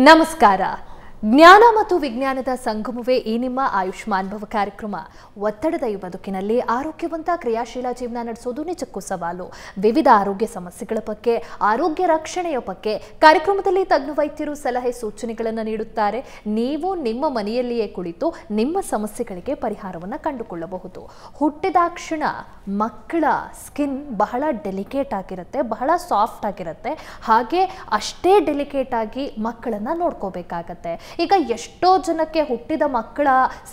ನಮಸ್ಕಾರ. ಜ್ಞಾನ ಮತ್ತು ವಿಜ್ಞಾನದ ಸಂಗಮವೇ ಈ ನಿಮ್ಮ ಆಯುಷ್ಮಾನ್ ಭವ ಕಾರ್ಯಕ್ರಮ. ಒತ್ತಡದ ಈ ಬದುಕಿನಲ್ಲಿ ಆರೋಗ್ಯವಂತ ಕ್ರಿಯಾಶೀಲ ಜೀವನ ನಡೆಸೋದು ನಿಜಕ್ಕೂ ಸವಾಲು. ವಿವಿಧ ಆರೋಗ್ಯ ಸಮಸ್ಯೆಗಳ ಬಗ್ಗೆ, ಆರೋಗ್ಯ ರಕ್ಷಣೆಯ ಬಗ್ಗೆ ಕಾರ್ಯಕ್ರಮದಲ್ಲಿ ತಜ್ಞ ವೈದ್ಯರು ಸಲಹೆ ಸೂಚನೆಗಳನ್ನು ನೀಡುತ್ತಾರೆ. ನೀವು ನಿಮ್ಮ ಮನೆಯಲ್ಲಿಯೇ ಕುಳಿತು ನಿಮ್ಮ ಸಮಸ್ಯೆಗಳಿಗೆ ಪರಿಹಾರವನ್ನು ಕಂಡುಕೊಳ್ಳಬಹುದು. ಹುಟ್ಟಿದಾಕ್ಷಣ ಮಕ್ಕಳ ಸ್ಕಿನ್ ಬಹಳ ಡೆಲಿಕೇಟ್ ಆಗಿರುತ್ತೆ, ಬಹಳ ಸಾಫ್ಟ್ ಆಗಿರುತ್ತೆ. ಹಾಗೆ ಅಷ್ಟೇ ಡೆಲಿಕೇಟ್ ಆಗಿ ಮಕ್ಕಳನ್ನು ನೋಡ್ಕೋಬೇಕಾಗತ್ತೆ. ಈಗ ಎಷ್ಟೋ ಜನಕ್ಕೆ ಹುಟ್ಟಿದ ಮಕ್ಕಳ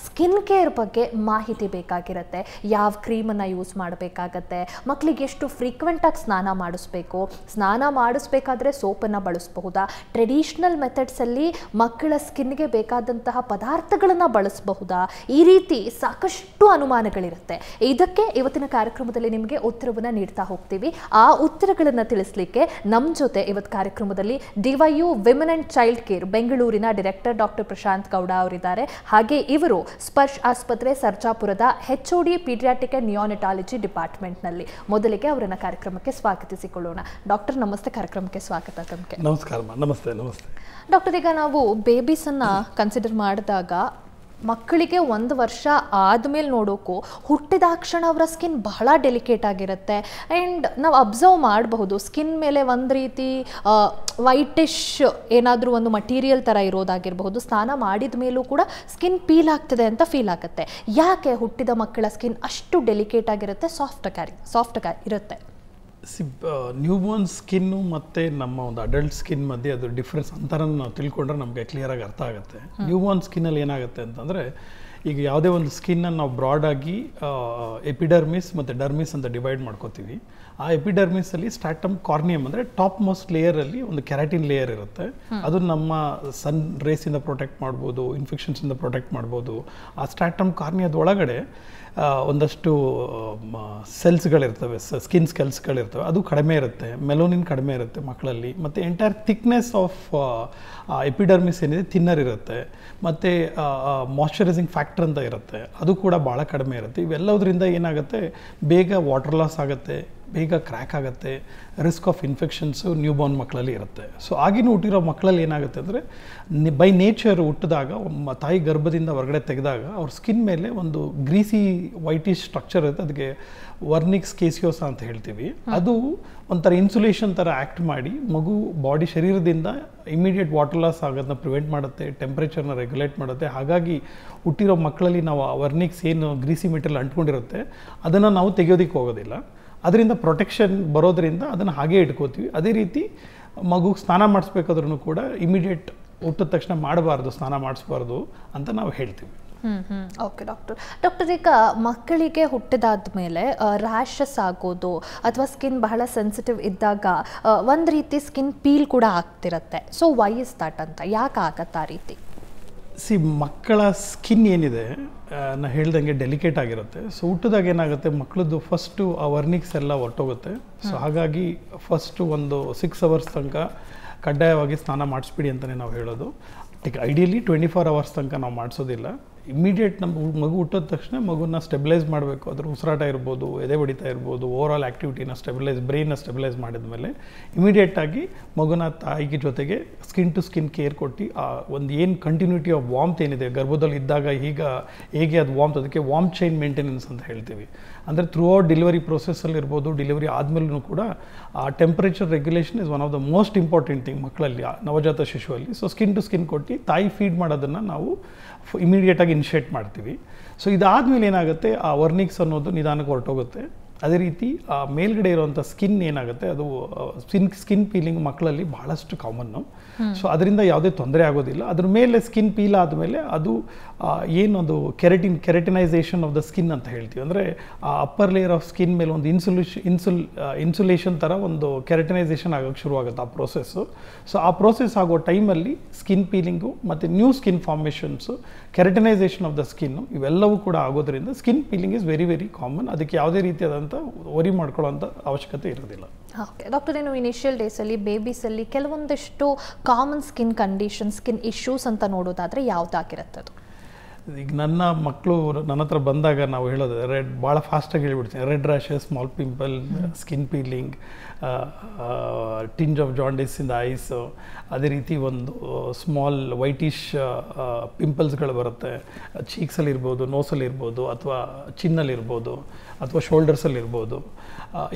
ಸ್ಕಿನ್ ಕೇರ್ ಬಗ್ಗೆ ಮಾಹಿತಿ ಬೇಕಾಗಿರುತ್ತೆ. ಯಾವ ಕ್ರೀಮನ್ನು ಯೂಸ್ ಮಾಡಬೇಕಾಗತ್ತೆ, ಮಕ್ಕಳಿಗೆ ಎಷ್ಟು ಫ್ರೀಕ್ವೆಂಟಾಗಿ ಸ್ನಾನ ಮಾಡಿಸ್ಬೇಕು, ಸ್ನಾನ ಮಾಡಿಸ್ಬೇಕಾದ್ರೆ ಸೋಪನ್ನು ಬಳಸಬಹುದಾ, ಟ್ರೆಡಿಷ್ನಲ್ ಮೆಥಡ್ಸಲ್ಲಿ ಮಕ್ಕಳ ಸ್ಕಿನ್ಗೆ ಬೇಕಾದಂತಹ ಪದಾರ್ಥಗಳನ್ನು ಬಳಸಬಹುದಾ, ಈ ರೀತಿ ಸಾಕಷ್ಟು ಅನುಮಾನಗಳಿರುತ್ತೆ. ಇದಕ್ಕೆ ಇವತ್ತಿನ ಕಾರ್ಯಕ್ರಮದಲ್ಲಿ ನಿಮಗೆ ಉತ್ತರವನ್ನು ನೀಡ್ತಾ ಹೋಗ್ತೀವಿ. ಆ ಉತ್ತರಗಳನ್ನು ತಿಳಿಸ್ಲಿಕ್ಕೆ ನಮ್ಮ ಜೊತೆ ಇವತ್ತು ಕಾರ್ಯಕ್ರಮದಲ್ಲಿ DYU women and child care ಬೆಂಗಳೂರಿನ ಡೈರೆಕ್ಟರ್ ಡಾಕ್ಟರ್ ಪ್ರಶಾಂತ್ ಗೌಡ ಅವರಿದ್ದಾರೆ. ಹಾಗೆ ಇವರು ಸ್ಪರ್ಶ್ ಆಸ್ಪತ್ರೆ ಸರ್ಜಾಪುರದ HOD ಪೀಡಿಯಾಟ್ರಿಕ್ ಅಂಡ್ ನಿಯೋನೆಟಾಲಜಿ ಡಿಪಾರ್ಟ್ಮೆಂಟ್ನಲ್ಲಿ. ಮೊದಲಿಗೆ ಅವರನ್ನ ಕಾರ್ಯಕ್ರಮಕ್ಕೆ ಸ್ವಾಗತಿಸಿಕೊಳ್ಳೋಣ. ಡಾಕ್ಟರ್ ನಮಸ್ತೆ, ಕಾರ್ಯಕ್ರಮಕ್ಕೆ ಸ್ವಾಗತ. ತಮಗೆ ನಮಸ್ಕಾರ. ನಮಸ್ತೆ. ಡಾಕ್ಟರ್, ಈಗ ನಾವು ಬೇಬೀಸನ್ನು ಕನ್ಸಿಡರ್ ಮಾಡಿದಾಗ ಮಕ್ಕಳಿಗೆ 1 ವರ್ಷ ಆದಮೇಲೆ ನೋಡೋಕ್ಕೂ ಹುಟ್ಟಿದಾಕ್ಷಣ ಅವರ ಸ್ಕಿನ್ ಬಹಳ ಡೆಲಿಕೇಟ್ ಆಗಿರುತ್ತೆ. ಆ್ಯಂಡ್ ನಾವು ಅಬ್ಸರ್ವ್ ಮಾಡಬಹುದು, ಸ್ಕಿನ್ ಮೇಲೆ ಒಂದು ರೀತಿ ವೈಟಿಶ್ ಏನಾದರೂ ಒಂದು ಮಟೀರಿಯಲ್ ಥರ ಇರೋದಾಗಿರಬಹುದು. ಸ್ನಾನ ಮಾಡಿದ ಮೇಲೂ ಕೂಡ ಸ್ಕಿನ್ ಪೀಲ್ ಆಗ್ತಿದೆ ಅಂತ ಫೀಲ್ ಆಗುತ್ತೆ. ಯಾಕೆ ಹುಟ್ಟಿದ ಮಕ್ಕಳ ಸ್ಕಿನ್ ಅಷ್ಟು ಡೆಲಿಕೇಟ್ ಆಗಿರುತ್ತೆ, ಸಾಫ್ಟ್ ಇರುತ್ತೆ? ನ್ಯೂಬೋರ್ನ್ ಸ್ಕಿನ್ನು ಮತ್ತು ನಮ್ಮ ಒಂದು ಅಡಲ್ಟ್ ಸ್ಕಿನ್ ಮಧ್ಯೆ ಅದು ಡಿಫ್ರೆನ್ಸ್ ಅಂತರನ್ನು ನಾವು ತಿಳ್ಕೊಂಡ್ರೆ ನಮಗೆ ಕ್ಲಿಯರಾಗಿ ಅರ್ಥ ಆಗುತ್ತೆ. ನ್ಯೂಬೋರ್ನ್ ಸ್ಕಿನ್ನಲ್ಲಿ ಏನಾಗುತ್ತೆ ಅಂತಂದರೆ, ಈಗ ಯಾವುದೇ ಒಂದು ಸ್ಕಿನ್ನನ್ನು ನಾವು ಬ್ರಾಡಾಗಿ ಎಪಿಡರ್ಮಿಸ್ ಮತ್ತು ಡರ್ಮಿಸ್ ಅಂತ ಡಿವೈಡ್ ಮಾಡ್ಕೋತೀವಿ. ಆ ಎಪಿಡರ್ಮಿಸಲ್ಲಿ ಸ್ಟ್ರಾಟಮ್ ಕಾರ್ನಿಯಮ್ ಅಂದರೆ ಟಾಪ್ ಮೋಸ್ಟ್ ಲೇಯರಲ್ಲಿ ಒಂದು ಕೆರಾಟಿನ್ ಲೇಯರ್ ಇರುತ್ತೆ. ಅದು ನಮ್ಮ ಸನ್ ರೇಸಿಂದ ಪ್ರೊಟೆಕ್ಟ್ ಮಾಡ್ಬೋದು, ಇನ್ಫೆಕ್ಷನ್ಸಿಂದ ಪ್ರೊಟೆಕ್ಟ್ ಮಾಡ್ಬೋದು. ಆ ಸ್ಟ್ರಾಟಮ್ ಕಾರ್ನಿಯದ ಒಳಗಡೆ ಒಂದಷ್ಟು ಸೆಲ್ಸ್ಗಳಿರ್ತವೆ, ಸ್ಕಿನ್ ಸೆಲ್ಸ್ಗಳಿರ್ತವೆ, ಅದು ಕಡಿಮೆ ಇರುತ್ತೆ. ಮೆಲೋನಿನ್ ಕಡಿಮೆ ಇರುತ್ತೆ ಮಕ್ಕಳಲ್ಲಿ. ಮತ್ತು ಎಂಟೈರ್ ಥಿಕ್ನೆಸ್ ಆಫ್ ಎಪಿಡರ್ಮಿಸ್ ಏನಿದೆ ಥಿನ್ನರ್ ಇರುತ್ತೆ. ಮತ್ತು ಮಾಯ್ಶ್ಚರೈಸಿಂಗ್ ಫ್ಯಾಕ್ಟರ್ ಅಂತ ಇರುತ್ತೆ, ಅದು ಕೂಡ ಭಾಳ ಕಡಿಮೆ ಇರುತ್ತೆ. ಇವೆಲ್ಲದರಿಂದ ಏನಾಗುತ್ತೆ, ಬೇಗ ವಾಟರ್ ಲಾಸ್ ಆಗುತ್ತೆ, ಬೇಗ ಕ್ರ್ಯಾಕ್ ಆಗುತ್ತೆ, ರಿಸ್ಕ್ ಆಫ್ ಇನ್ಫೆಕ್ಷನ್ಸು ನ್ಯೂಬೋರ್ನ್ ಮಕ್ಕಳಲ್ಲಿ ಇರುತ್ತೆ. ಸೊ ಆಗಿನ ಹುಟ್ಟಿರೋ ಮಕ್ಕಳಲ್ಲಿ ಏನಾಗುತ್ತೆ ಅಂದರೆ, ಬೈ ನೇಚರ್ ಹುಟ್ಟಿದಾಗ ತಾಯಿ ಗರ್ಭದಿಂದ ಹೊರಗಡೆ ತೆಗೆದಾಗ ಅವ್ರ ಸ್ಕಿನ್ ಮೇಲೆ ಒಂದು ಗ್ರೀಸಿ ವೈಟಿಶ್ ಸ್ಟ್ರಕ್ಚರ್ ಇರುತ್ತೆ. ಅದಕ್ಕೆ ವರ್ನಿಕ್ಸ್ ಕೇಸಿಯೋಸಾ ಅಂತ ಹೇಳ್ತೀವಿ. ಅದು ಒಂಥರ ಇನ್ಸುಲೇಷನ್ ಥರ ಆ್ಯಕ್ಟ್ ಮಾಡಿ ಮಗು ಬಾಡಿ ಶರೀರದಿಂದ ಇಮಿಡಿಯೇಟ್ ವಾಟರ್ ಲಾಸ್ ಆಗೋದನ್ನ ಪ್ರಿವೆಂಟ್ ಮಾಡುತ್ತೆ, ಟೆಂಪ್ರೇಚರ್ನ ರೆಗ್ಯುಲೇಟ್ ಮಾಡುತ್ತೆ. ಹಾಗಾಗಿ ಹುಟ್ಟಿರೋ ಮಕ್ಕಳಲ್ಲಿ ನಾವು ವರ್ನಿಕ್ಸ್ ಏನು ಗ್ರೀಸಿ ಮೆಟೀರಿಯಲ್ ಅಂಟ್ಕೊಂಡಿರುತ್ತೆ ಅದನ್ನು ನಾವು ತೆಗೆಯೋದಕ್ಕೆ ಹೋಗೋದಿಲ್ಲ. ಅದರಿಂದ ಪ್ರೊಟೆಕ್ಷನ್ ಬರೋದರಿಂದ ಅದನ್ನು ಹಾಗೇ ಇಟ್ಕೋತೀವಿ. ಅದೇ ರೀತಿ ಮಗು ಸ್ನಾನ ಮಾಡಿಸ್ಬೇಕಾದ್ರೂ ಕೂಡ ಇಮಿಡಿಯೇಟ್ ಹುಟ್ಟಿದ ತಕ್ಷಣ ಮಾಡಬಾರ್ದು, ಸ್ನಾನ ಮಾಡಿಸ್ಬಾರ್ದು ಅಂತ ನಾವು ಹೇಳ್ತೀವಿ. ಓಕೆ ಡಾಕ್ಟರ್, ಈಗ ಮಕ್ಕಳಿಗೆ ಹುಟ್ಟಿದಾದ ಮೇಲೆ ರ್ಯಾಷಸ್ ಆಗೋದು ಅಥವಾ ಸ್ಕಿನ್ ಬಹಳ ಸೆನ್ಸಿಟಿವ್ ಇದ್ದಾಗ ಒಂದು ರೀತಿ ಸ್ಕಿನ್ ಪೀಲ್ ಕೂಡ ಆಗ್ತಿರುತ್ತೆ. ಸೊ ವೈ ಇಸ್ ದಟ್ ಅಂತ, ಯಾಕೆ ಆಗತ್ತೆ ಆ ರೀತಿ? ಮಕ್ಕಳ ಸ್ಕಿನ್ ಏನಿದೆ ನಾ ಹೇಳ್ದಂಗೆ ಡೆಲಿಕೇಟ್ ಆಗಿರುತ್ತೆ. ಸೊ ಹುಟ್ಟಿದಾಗ ಏನಾಗುತ್ತೆ, ಮಕ್ಕಳದ್ದು ಫಸ್ಟು ಆ ವರ್ನಿಕ್ಸ್ ಎಲ್ಲ ಹೊರಟೋಗುತ್ತೆ. ಸೊ ಹಾಗಾಗಿ ಫಸ್ಟು ಒಂದು 6 ಅವರ್ಸ್ ತನಕ ಕಡ್ಡಾಯವಾಗಿ ಸ್ನಾನ ಮಾಡಿಸ್ಬಿಡಿ ಅಂತಲೇ ನಾವು ಹೇಳೋದು. ಐಡಿಯಲಿ 24 ಅವರ್ಸ್ ತನಕ ನಾವು ಮಾಡಿಸೋದಿಲ್ಲ. ಇಮಿಡಿಯೇಟ್ ನಮ್ಮ ಮಗು ಹುಟ್ಟಿದ ತಕ್ಷಣ ಮಗುನ ಸ್ಟೆಬಿಲೈಸ್ ಮಾಡಬೇಕು. ಅದ್ರ ಉಸಿರಾಟ ಇರ್ಬೋದು, ಎದೆ ಹೊಡಿತಾ ಇರ್ಬೋದು, ಓವರಾಲ್ ಆ್ಯಕ್ಟಿವಿಟಿನ ಬ್ರೈನ್ನ ಸ್ಟೆಬಿಲೈಸ್ ಮಾಡಿದ ಮೇಲೆ ಇಮಿಡಿಯೇಟಾಗಿ ಮಗುನ ತಾಯಿಗೆ ಜೊತೆಗೆ ಸ್ಕಿನ್ ಟು ಸ್ಕಿನ್ ಕೇರ್ ಕೊಟ್ಟು ಆ ಒಂದು ಏನು ಕಂಟಿನ್ಯೂಟಿ ಆಫ್ ವಾಮ್ತ್ ಏನಿದೆ ಗರ್ಭದಲ್ಲಿ ಇದ್ದಾಗ ಹೇಗೆ ಅದು ವಾಮ್ತ್, ಅದಕ್ಕೆ ವಾಮ್ ಚೈನ್ ಮೇಂಟೆನೆನ್ಸ್ ಅಂತ ಹೇಳ್ತೀವಿ. ಅಂದರೆ ಥ್ರೂ ಔಟ್ ಡೆಲಿವರಿ ಪ್ರೊಸೆಸ್ಸಲ್ಲಿ ಇರ್ಬೋದು, ಡೆಲಿವರಿ ಆದಮೇಲೂ ಕೂಡ ಆ temperature regulation is one of the most important thing ಮಕ್ಕಳಲ್ಲಿ, ನವಜಾತ ಶಿಶುವಲ್ಲಿ. ಸೊ ಸ್ಕಿನ್ ಟು ಸ್ಕಿನ್ ಕೊಟ್ಟು ತಾಯಿ ಫೀಡ್ ಮಾಡೋದನ್ನು ನಾವು ಇಮಿಡಿಯೇಟಾಗಿ ಇನಿಷಿಯೇಟ್ ಮಾಡ್ತೀವಿ. ಸೊ ಇದಾದಮೇಲೆ ಏನಾಗುತ್ತೆ, ಆ ವರ್ನಿಕ್ಸ್ ಅನ್ನೋದು ನಿಧಾನಕ್ಕೆ ಹೊರಟೋಗುತ್ತೆ. ಅದೇ ರೀತಿ ಆ ಮೇಲ್ಗಡೆ ಇರುವಂಥ ಸ್ಕಿನ್ ಏನಾಗುತ್ತೆ, ಅದು ಸ್ಕಿನ್ ಪೀಲಿಂಗ್ ಮಕ್ಕಳಲ್ಲಿ ಬಹಳಷ್ಟು ಕಾಮನ್ನು. ಸೊ ಅದರಿಂದ ಯಾವುದೇ ತೊಂದರೆ ಆಗೋದಿಲ್ಲ. ಅದ್ರ ಮೇಲೆ ಸ್ಕಿನ್ ಪೀಲ್ ಆದಮೇಲೆ ಅದು ಏನೊಂದು ಕೆರೆಟಿನೈಸೇಷನ್ ಆಫ್ ದ ಸ್ಕಿನ್ ಅಂತ ಹೇಳ್ತೀವಿ. ಅಂದರೆ ಆ ಅಪ್ಪರ್ ಲೇಯರ್ ಆಫ್ ಸ್ಕಿನ್ ಮೇಲೆ ಒಂದು ಇನ್ಸುಲೇಷನ್ ಥರ ಒಂದು ಕೆರೆಟಿನೈಸೇಷನ್ ಆಗೋಕ್ಕೆ ಶುರುವಾಗುತ್ತೆ ಆ ಪ್ರೋಸೆಸ್ಸು. ಸೊ ಆ ಪ್ರೋಸೆಸ್ ಆಗೋ ಟೈಮಲ್ಲಿ ಸ್ಕಿನ್ ಪೀಲಿಂಗು ಮತ್ತು new skin formations, keratinization of the skin ಇವೆಲ್ಲವೂ ಕೂಡ ಆಗೋದ್ರಿಂದ skin peeling is very very common. ಅದಕ್ಕೆ ಯಾವುದೇ ರೀತಿಯಾದಂಥ ವರಿ ಮಾಡ್ಕೊಳ್ಳೋಂಥ ಅವಶ್ಯಕತೆ ಇರೋದಿಲ್ಲ. ಓಕೆ ಡಾಕ್ಟರ್, ಏನು ಇನಿಷಿಯಲ್ ಡೇಸಲ್ಲಿ ಬೇಬೀಸಲ್ಲಿ ಕೆಲವೊಂದಿಷ್ಟು common skin condition, skin issues ಅಂತ ನೋಡೋದಾದರೆ ಯಾವುದಾಗಿರುತ್ತೆ ಅದು? ಈಗ ನನ್ನ ಮಕ್ಕಳು ನನ್ನ ಹತ್ರ ಬಂದಾಗ ನಾವು ಹೇಳೋದು ಭಾಳ ಫಾಸ್ಟಾಗಿ ಹೇಳ್ಬಿಡ್ತೀನಿ, red rashes, small pimple, skin peeling, tinge of jaundice in the ice, ಅದೇ ರೀತಿ ಒಂದು ಸ್ಮಾಲ್ ವೈಟಿಶ್ ಪಿಂಪಲ್ಸ್ಗಳು ಬರುತ್ತೆ, ಚೀಕ್ಸಲ್ಲಿರ್ಬೋದು, ನೋಸಲ್ಲಿರ್ಬೋದು, ಅಥವಾ ಚಿನ್ನಲ್ಲಿರ್ಬೋದು, ಅಥವಾ ಶೋಲ್ಡರ್ಸಲ್ಲಿರ್ಬೋದು.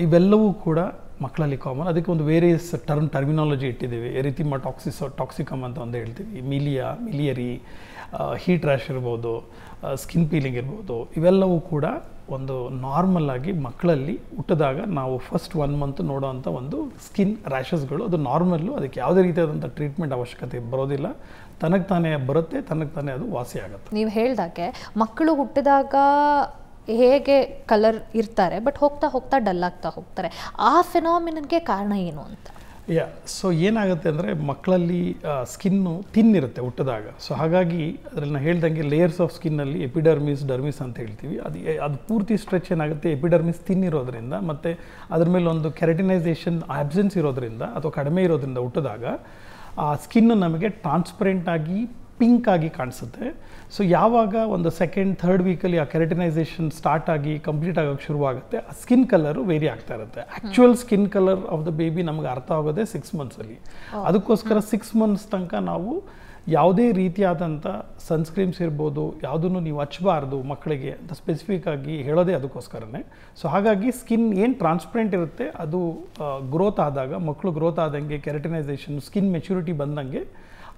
ಇವೆಲ್ಲವೂ ಕೂಡ ಮಕ್ಕಳಲ್ಲಿ ಕಾಮನ್. ಅದಕ್ಕೆ ಒಂದು ವೇರಿಯಸ್ ಟರ್ಮಿನಾಲಜಿ ಇಟ್ಟಿದ್ದೀವಿ. ಎರಿಥಿಮಾ ಟಾಕ್ಸಿಕಮ್ ಅಂತ ಒಂದು ಹೇಳ್ತೀವಿ, ಮಿಲಿಯರಿ, ಹೀಟ್ ರ್ಯಾಶ್ ಇರ್ಬೋದು, ಸ್ಕಿನ್ ಪೀಲಿಂಗ್ ಇರ್ಬೋದು. ಇವೆಲ್ಲವೂ ಕೂಡ ಒಂದು ನಾರ್ಮಲ್ ಆಗಿ ಮಕ್ಕಳಲ್ಲಿ ಹುಟ್ಟಿದಾಗ ನಾವು ಫಸ್ಟ್ 1 ಮಂತ್ ನೋಡೋವಂಥ ಒಂದು ಸ್ಕಿನ್ ರ್ಯಾಷಸ್ಗಳು. ಅದು ನಾರ್ಮಲ್ಲು, ಅದಕ್ಕೆ ಯಾವುದೇ ರೀತಿಯಾದಂಥ ಟ್ರೀಟ್ಮೆಂಟ್ ಅವಶ್ಯಕತೆ ಬರೋದಿಲ್ಲ. ತನಗೆ ತಾನೇ ಬರುತ್ತೆ, ತನಗೆ ತಾನೇ ಅದು ವಾಸಿ ಆಗುತ್ತೆ. ನೀವು ಹೇಳಿದಾಗೆ ಮಕ್ಕಳು ಹುಟ್ಟಿದಾಗ ಹೇಗೆ ಕಲರ್ ಇರ್ತಾರೆ, ಬಟ್ ಹೋಗ್ತಾ ಹೋಗ್ತಾ ಡಲ್ ಆಗ್ತಾ ಹೋಗ್ತಾರೆ. ಆ ಫಿನಾಮಿನನ್ಗೆ ಕಾರಣ ಏನು ಅಂತ? ಸೊ ಏನಾಗುತ್ತೆ ಅಂದರೆ ಮಕ್ಕಳಲ್ಲಿ ಸ್ಕಿನ್ನು ತಿನ್ ಇರುತ್ತೆ ಹುಟ್ಟಿದಾಗ. ಸೊ ಹಾಗಾಗಿ ಅದರಲ್ಲಿ ನಾನು ಹೇಳ್ದಂಗೆ ಲೇಯರ್ಸ್ ಆಫ್ ಸ್ಕಿನ್ನಲ್ಲಿ ಎಪಿಡರ್ಮಿಸ್, ಡರ್ಮಿಸ್ ಅಂತ ಹೇಳ್ತೀವಿ. ಅದು ಪೂರ್ತಿ ಸ್ಟ್ರೆಚ್ ಏನಾಗುತ್ತೆ, ಎಪಿಡರ್ಮಿಸ್ ತಿನ್ ಇರೋದ್ರಿಂದ ಮತ್ತು ಅದ್ರ ಮೇಲೆ ಒಂದು ಕೆರಟಿನೈಸೇಷನ್ ಆಬ್ಸೆನ್ಸ್ ಇರೋದ್ರಿಂದ ಅಥವಾ ಕಡಿಮೆ ಇರೋದ್ರಿಂದ ಹುಟ್ಟಿದಾಗ ಆ ಸ್ಕಿನ್ನು ನಮಗೆ ಟ್ರಾನ್ಸ್ಪರೆಂಟ್ ಆಗಿ ಪಿಂಕ್ ಆಗಿ ಕಾಣಿಸುತ್ತೆ. ಸೊ ಯಾವಾಗ ಒಂದು 2nd, 3rd ವೀಕಲ್ಲಿ ಆ ಕೆರಟಿನೈಸೇಷನ್ ಸ್ಟಾರ್ಟ್ ಆಗಿ ಕಂಪ್ಲೀಟ್ ಆಗೋಕ್ಕೆ ಶುರುವಾಗುತ್ತೆ, ಆ ಸ್ಕಿನ್ ಕಲರು ವೇರಿ ಆಗ್ತಾ ಇರುತ್ತೆ. Actual skin colour of the baby ನಮಗೆ ಅರ್ಥ ಆಗೋದೇ 6 ಮಂತ್ಸಲ್ಲಿ. ಅದಕ್ಕೋಸ್ಕರ 6 ಮಂತ್ಸ್ ತನಕ ನಾವು ಯಾವುದೇ ರೀತಿಯಾದಂಥ ಸನ್ಸ್ಕ್ರೀಮ್ಸ್ ಇರ್ಬೋದು, ಯಾವುದನ್ನು ನೀವು ಹಚ್ಚಬಾರ್ದು ಮಕ್ಕಳಿಗೆ ಅಂತ ಸ್ಪೆಸಿಫಿಕ್ ಆಗಿ ಹೇಳೋದೇ ಅದಕ್ಕೋಸ್ಕರನೇ. ಸೊ ಹಾಗಾಗಿ ಸ್ಕಿನ್ ಏನು ಟ್ರಾನ್ಸ್ಪರೆಂಟ್ ಇರುತ್ತೆ ಅದು ಗ್ರೋತ್ ಆದಾಗ, ಮಕ್ಕಳು ಗ್ರೋತ್ ಆದಂಗೆ ಕೆರಟಿನೈಸೇಷನ್, ಸ್ಕಿನ್ ಮೆಚುರಿಟಿ ಬಂದಂಗೆ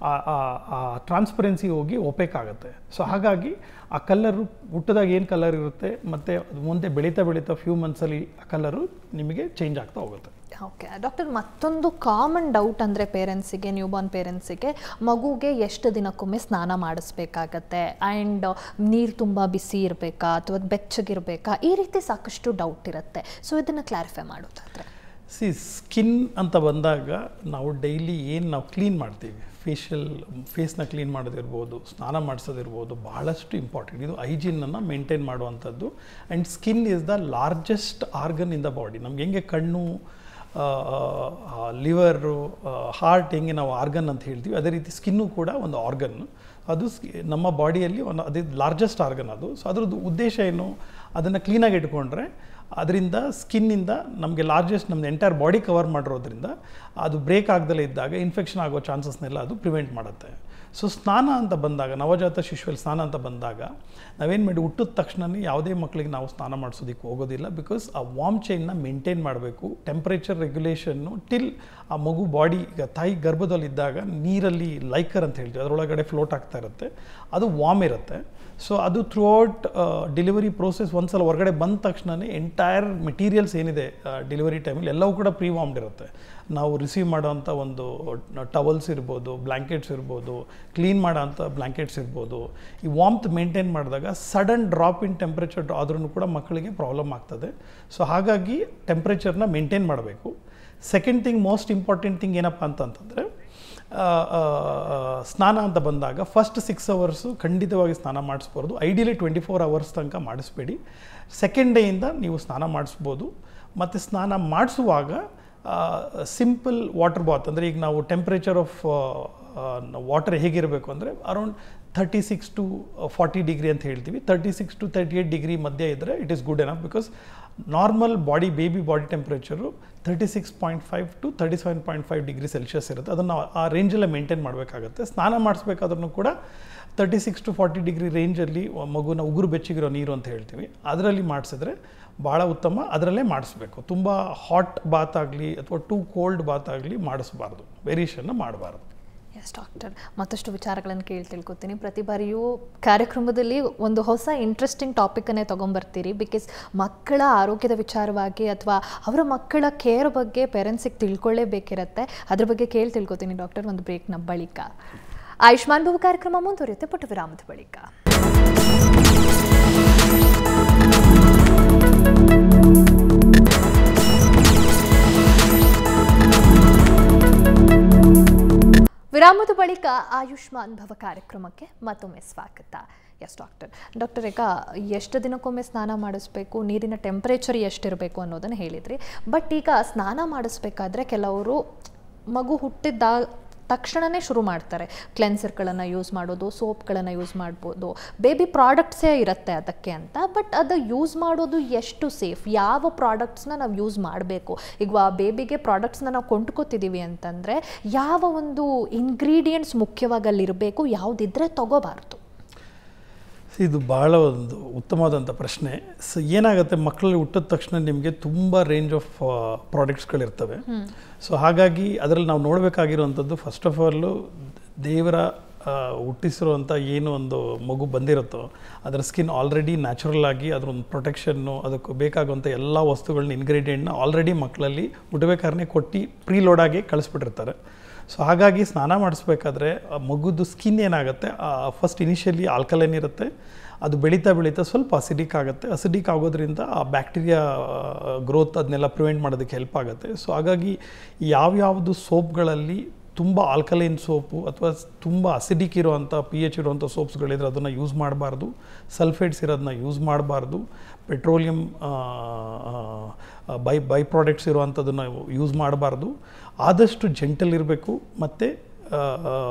ಆ ಟ್ರಾನ್ಸ್ಪರೆನ್ಸಿ ಹೋಗಿ ಒಪೇಕ್ ಆಗುತ್ತೆ. ಸೊ ಹಾಗಾಗಿ ಆ ಕಲರು ಹುಟ್ಟಿದಾಗ ಏನು ಕಲರ್ ಇರುತ್ತೆ ಮತ್ತು ಅದು ಮುಂದೆ ಬೆಳೀತಾ ಫ್ಯೂ ಮಂತ್ಸಲ್ಲಿ ಆ ಕಲರು ನಿಮಗೆ ಚೇಂಜ್ ಆಗ್ತಾ ಹೋಗುತ್ತೆ. ಓಕೆ ಡಾಕ್ಟರ್, ಮತ್ತೊಂದು ಕಾಮನ್ ಡೌಟ್ ಅಂದರೆ ಪೇರೆಂಟ್ಸಿಗೆ, ನ್ಯೂಬಾರ್ನ್ ಪೇರೆಂಟ್ಸಿಗೆ, ಮಗುಗೆ ಎಷ್ಟು ದಿನಕ್ಕೊಮ್ಮೆ ಸ್ನಾನ ಮಾಡಿಸ್ಬೇಕಾಗತ್ತೆ, ಆ್ಯಂಡ್ ನೀರು ತುಂಬ ಬಿಸಿ ಇರಬೇಕಾ ಅಥವಾ ಬೆಚ್ಚಗಿರಬೇಕಾ, ಈ ರೀತಿ ಸಾಕಷ್ಟು ಡೌಟ್ ಇರುತ್ತೆ. ಸೊ ಇದನ್ನು ಕ್ಲಾರಿಫೈ ಮಾಡೋದಾದರೆ ಸ್ಕಿನ್ ಅಂತ ಬಂದಾಗ ನಾವು ಡೈಲಿ ಏನು ನಾವು ಕ್ಲೀನ್ ಮಾಡ್ತೀವಿ, ಫೇಸ್ನ ಕ್ಲೀನ್ ಮಾಡೋದಿರ್ಬೋದು, ಸ್ನಾನ ಮಾಡಿಸೋದಿರ್ಬೋದು, ಭಾಳಷ್ಟು ಇಂಪಾರ್ಟೆಂಟ್. ಇದು ಹೈಜೀನನ್ನು ಮೇಂಟೈನ್ ಮಾಡುವಂಥದ್ದು. And skin is the largest organ in the body. ನಮ್ಗೆ ಹೆಂಗೆ ಕಣ್ಣು, ಲಿವರು, ಹಾರ್ಟ್ ಹೆಂಗೆ ನಾವು ಆರ್ಗನ್ ಅಂತ ಹೇಳ್ತೀವಿ, ಅದೇ ರೀತಿ ಸ್ಕಿನ್ನು ಕೂಡ ಒಂದು ಆರ್ಗನ್. ಅದು ನಮ್ಮ ಬಾಡಿಯಲ್ಲಿ ಅದೇ ಲಾರ್ಜೆಸ್ಟ್ ಆರ್ಗನ್ ಅದು. ಸೊ ಅದ್ರದ್ದು ಉದ್ದೇಶ ಏನು, ಅದನ್ನು ಕ್ಲೀನಾಗಿ ಇಟ್ಕೊಂಡ್ರೆ ಅದರಿಂದ ಸ್ಕಿನ್ನಿಂದ ನಮಗೆ ಲಾರ್ಜೆಸ್ಟ್ ನಮ್ಮದು ಎಂಟೈರ್ ಬಾಡಿ ಕವರ್ ಮಾಡಿರೋದ್ರಿಂದ ಅದು ಬ್ರೇಕ್ ಆಗದಲ್ಲೇ ಇದ್ದಾಗ ಇನ್ಫೆಕ್ಷನ್ ಆಗೋ ಚಾನ್ಸಸ್ನೆಲ್ಲ ಅದು ಪ್ರಿವೆಂಟ್ ಮಾಡುತ್ತೆ. ಸೊ ಸ್ನಾನ ಅಂತ ಬಂದಾಗ, ನವಜಾತ ಶಿಶುವಲ್ಲಿ ಸ್ನಾನ ಅಂತ ಬಂದಾಗ ನಾವೇನು ಮಾಡಿ, ಹುಟ್ಟಿದ ತಕ್ಷಣವೇ ಯಾವುದೇ ಮಕ್ಕಳಿಗೆ ನಾವು ಸ್ನಾನ ಮಾಡಿಸೋದಕ್ಕೆ ಹೋಗೋದಿಲ್ಲ. ಬಿಕಾಸ್ ಆ ವಾರ್ಮ್ ಚೈನ್ನ ಮೇಂಟೈನ್ ಮಾಡಬೇಕು. ಟೆಂಪ್ರೇಚರ್ ರೆಗ್ಯುಲೇಷನ್ನು ಟಿಲ್ ಆ ಮಗು ಬಾಡಿ, ಈಗ ತಾಯಿ ಗರ್ಭದಲ್ಲಿದ್ದಾಗ ನೀರಲ್ಲಿ ಲೈಕರ್ ಅಂತ ಹೇಳ್ತೀವಿ, ಅದರೊಳಗಡೆ ಫ್ಲೋಟ್ ಆಗ್ತಾ ಇರುತ್ತೆ, ಅದು ವಾರ್ಮ್ ಇರುತ್ತೆ. ಸೊ ಅದು ಥ್ರೂ ಔಟ್ ಡೆಲಿವರಿ ಪ್ರೋಸೆಸ್ ಒಂದ್ಸಲ ಹೊರಗಡೆ ಬಂದ ತಕ್ಷಣವೇ ಎಂಟೈರ್ ಮೆಟೀರಿಯಲ್ಸ್ ಏನಿದೆ ಡೆಲಿವರಿ ಟೈಮಲ್ಲಿ ಎಲ್ಲವೂ ಕೂಡ ಪ್ರೀ ವಾರ್ಮ್ಡ್ ಇರುತ್ತೆ. ನಾವು ರಿಸೀವ್ ಮಾಡೋವಂಥ ಒಂದು ಟವಲ್ಸ್ ಇರ್ಬೋದು, ಬ್ಲ್ಯಾಂಕೆಟ್ಸ್ ಇರ್ಬೋದು, ಕ್ಲೀನ್ ಮಾಡೋಂಥ ಬ್ಲ್ಯಾಂಕೆಟ್ಸ್ ಇರ್ಬೋದು, ಈ ವಾರ್ಮ್ತ್ ಮೇಂಟೈನ್ ಮಾಡಿದಾಗ ಸಡನ್ ಡ್ರಾಪ್ ಇನ್ ಟೆಂಪ್ರೇಚರ್ ಆದ್ರೂ ಕೂಡ ಮಕ್ಕಳಿಗೆ ಪ್ರಾಬ್ಲಮ್ ಆಗ್ತದೆ. ಸೊ ಹಾಗಾಗಿ ಟೆಂಪ್ರೇಚರ್ನ ಮೇಂಟೈನ್ ಮಾಡಬೇಕು. Second thing, most important thing ಏನಪ್ಪ ಅಂತಂತಂದರೆ, ಸ್ನಾನ ಅಂತ ಬಂದಾಗ ಫಸ್ಟ್ 6 ಅವರ್ಸು ಖಂಡಿತವಾಗಿ ಸ್ನಾನ ಮಾಡಿಸ್ಬಾರ್ದು. ಐಡಿಯಲಿ 24 ಅವರ್ಸ್ ತನಕ ಮಾಡಿಸ್ಬೇಡಿ. ಸೆಕೆಂಡ್ ಡೇಯಿಂದ ನೀವು ಸ್ನಾನ ಮಾಡಿಸ್ಬೋದು. ಮತ್ತು ಸ್ನಾನ ಮಾಡಿಸುವಾಗ ಸಿಂಪಲ್ ವಾಟರ್ ಬಾತ್, ಅಂದರೆ ಈಗ ನಾವು ಟೆಂಪ್ರೇಚರ್ ಆಫ್ ವಾಟರ್ ಹೇಗಿರಬೇಕು ಅಂದರೆ ಅರೌಂಡ್ 36 to 40 ಡಿಗ್ರಿ ಅಂತ ಹೇಳ್ತೀವಿ. 36 to 38 ಡಿಗ್ರಿ ಮಧ್ಯೆ ಇದ್ದರೆ it is good enough. Because normal baby body temperature 36.5 to 37.5 degree Celsius ಇರುತ್ತೆ. ಅದನ್ನು ಆ ರೇಂಜಲ್ಲೇ ಮೇಂಟೈನ್ ಮಾಡಬೇಕಾಗುತ್ತೆ. ಸ್ನಾನ ಮಾಡಿಸ್ಬೇಕಾದ್ರೂ ಕೂಡ 36 to 40 ಡಿಗ್ರಿ ರೇಂಜಲ್ಲಿ ಮಗುನ ಉಗುರು ಬೆಚ್ಚಗಿರೋ ನೀರು ಅಂತ ಹೇಳ್ತೀವಿ, ಅದರಲ್ಲಿ ಮಾಡಿಸಿದ್ರೆ ಭಾಳ ಉತ್ತಮ. ಅದರಲ್ಲೇ ಮಾಡಿಸ್ಬೇಕು. ತುಂಬ ಹಾಟ್ ಬಾತ್ ಆಗಲಿ ಅಥವಾ ಟೂ ಕೋಲ್ಡ್ ಬಾತ್ ಆಗಲಿ ಮಾಡಿಸ್ಬಾರ್ದು, ವೇರಿಯೇಷನ್ನ ಮಾಡಬಾರ್ದು. ಎಸ್ ಡಾಕ್ಟರ್, ಮತ್ತಷ್ಟು ವಿಚಾರಗಳನ್ನು ತಿಳ್ಕೊತೀನಿ. ಪ್ರತಿ ಬಾರಿಯೂ ಕಾರ್ಯಕ್ರಮದಲ್ಲಿ ಒಂದು ಹೊಸ ಇಂಟ್ರೆಸ್ಟಿಂಗ್ ಟಾಪಿಕನ್ನೇ ತೊಗೊಂಬರ್ತೀರಿ. ಬಿಕಾಸ್ ಮಕ್ಕಳ ಆರೋಗ್ಯದ ವಿಚಾರವಾಗಿ ಅಥವಾ ಅವರ ಮಕ್ಕಳ ಕೇರ್ ಬಗ್ಗೆ ಪೇರೆಂಟ್ಸಿಗೆ ತಿಳ್ಕೊಳ್ಳೇಬೇಕಿರುತ್ತೆ. ಅದ್ರ ಬಗ್ಗೆ ತಿಳ್ಕೊತೀನಿ ಡಾಕ್ಟರ್. ಒಂದು ಬ್ರೇಕ್ನ ಬಳಿಕ ಆಯುಷ್ಮಾನ್ ಭವ ಕಾರ್ಯಕ್ರಮ ಮುಂದುವರಿಯುತ್ತೆ, ಪುಟ್ಟ ವಿರಾಮದ ಬಳಿಕ. ವಿರಾಮದ ಬಳಿಕ ಆಯುಷ್ಮಾನ್ ಭವ ಕಾರ್ಯಕ್ರಮಕ್ಕೆ ಮತ್ತೊಮ್ಮೆ ಸ್ವಾಗತ. ಎಸ್ ಡಾಕ್ಟರ್, ಈಗ ಎಷ್ಟು ದಿನಕ್ಕೊಮ್ಮೆ ಸ್ನಾನ ಮಾಡಿಸ್ಬೇಕು, ನೀರಿನ ಟೆಂಪ್ರೇಚರ್ ಎಷ್ಟಿರಬೇಕು ಅನ್ನೋದನ್ನು ಹೇಳಿದ್ರಿ. ಬಟ್ ಈಗ ಸ್ನಾನ ಮಾಡಿಸ್ಬೇಕಾದ್ರೆ ಕೆಲವರು ಮಗು ಹುಟ್ಟಿದ ತಕ್ಷಣವೇ ಶುರು ಮಾಡ್ತಾರೆ. ಕ್ಲೆನ್ಸರ್ಗಳನ್ನು ಯೂಸ್ ಮಾಡೋದು, ಸೋಪ್ಗಳನ್ನು ಯೂಸ್ ಮಾಡ್ಬೋದು, ಬೇಬಿ ಪ್ರಾಡಕ್ಟ್ಸೇ ಇರುತ್ತೆ ಅದಕ್ಕೆ ಅಂತ. ಬಟ್ ಅದು ಯೂಸ್ ಮಾಡೋದು ಎಷ್ಟು ಸೇಫ್, ಯಾವ ಪ್ರಾಡಕ್ಟ್ಸ್ನ ನಾವು ಯೂಸ್ ಮಾಡಬೇಕು? ಈಗ ಬೇಬಿಗೆ ಪ್ರಾಡಕ್ಟ್ಸ್ನ ನಾವು ಕೊಂಡ್ಕೋತಿದ್ದೀವಿ ಅಂತಂದರೆ ಯಾವ ಒಂದು ಇಂಗ್ರೀಡಿಯೆಂಟ್ಸ್ ಮುಖ್ಯವಾಗಿ ಅಲ್ಲಿರಬೇಕು, ಯಾವುದಿದ್ರೆ ತಗೋಬಾರ್ದು? ಇದು ಭಾಳ ಒಂದು ಉತ್ತಮವಾದಂಥ ಪ್ರಶ್ನೆ. ಸೊ ಏನಾಗುತ್ತೆ, ಮಕ್ಕಳಲ್ಲಿ ಹುಟ್ಟಿದ ತಕ್ಷಣ ನಿಮಗೆ ತುಂಬ ರೇಂಜ್ ಆಫ್ ಪ್ರಾಡಕ್ಟ್ಸ್ಗಳಿರ್ತವೆ. ಸೊ ಹಾಗಾಗಿ ಅದರಲ್ಲಿ ನಾವು ನೋಡಬೇಕಾಗಿರುವಂಥದ್ದು ಫಸ್ಟ್ ಆಫ್ ಆಲು ದೇವರ ಹುಟ್ಟಿಸಿರುವಂಥ ಏನು ಒಂದು ಮಗು ಬಂದಿರುತ್ತೋ ಅದರ ಸ್ಕಿನ್ ಆಲ್ರೆಡಿ ನ್ಯಾಚುರಲ್ ಆಗಿ ಅದರ ಒಂದು ಪ್ರೊಟೆಕ್ಷನ್ನು, ಅದಕ್ಕೆ ಬೇಕಾಗುವಂಥ ಎಲ್ಲ ವಸ್ತುಗಳನ್ನ ಇಂಗ್ರೀಡಿಯೆಂಟ್ನ ಆಲ್ರೆಡಿ ಮಕ್ಕಳಲ್ಲಿ ಹುಟ್ಟಬೇಕಾದ್ರೆ ಕೊಟ್ಟು ಪ್ರೀಲೋಡಾಗಿ ಕಳಿಸ್ಬಿಟ್ಟಿರ್ತಾರೆ. ಸೊ ಹಾಗಾಗಿ ಸ್ನಾನ ಮಾಡಿಸ್ಬೇಕಾದ್ರೆ ಮಗುದು ಸ್ಕಿನ್ ಏನಾಗುತ್ತೆ, ಫಸ್ಟ್ ಇನಿಷಿಯಲಿ ಆಲ್ಕಲೈನ್ ಇರುತ್ತೆ, ಅದು ಬೆಳೀತಾ ಬೆಳೀತಾ ಸ್ವಲ್ಪ ಅಸಿಡಿಕ್ ಆಗುತ್ತೆ. ಅಸಿಡಿಕ್ ಆಗೋದ್ರಿಂದ ಆ ಬ್ಯಾಕ್ಟೀರಿಯಾ ಗ್ರೋತ್ ಅದನ್ನೆಲ್ಲ ಪ್ರಿವೆಂಟ್ ಮಾಡೋದಕ್ಕೆ ಹೆಲ್ಪ್ ಆಗುತ್ತೆ. ಸೊ ಹಾಗಾಗಿ ಯಾವ್ಯಾವುದು ಸೋಪ್ಗಳಲ್ಲಿ ತುಂಬ ಆಲ್ಕಲೈನ್ ಸೋಪು ಅಥವಾ ತುಂಬ ಅಸಿಡಿಕ್ ಇರೋವಂಥ pH ಇರುವಂಥ ಸೋಪ್ಸ್ಗಳಿದ್ರೆ ಅದನ್ನು ಯೂಸ್ ಮಾಡಬಾರ್ದು. ಸಲ್ಫೇಟ್ಸ್ ಇರೋದನ್ನ ಯೂಸ್ ಮಾಡಬಾರ್ದು. ಪೆಟ್ರೋಲಿಯಂ ಬೈ ಪ್ರಾಡಕ್ಟ್ಸ್ ಇರುವಂಥದ್ದನ್ನು ಯೂಸ್ ಮಾಡಬಾರ್ದು. ಆದಷ್ಟು ಜೆಂಟಲ್ ಇರಬೇಕು. ಮತ್ತು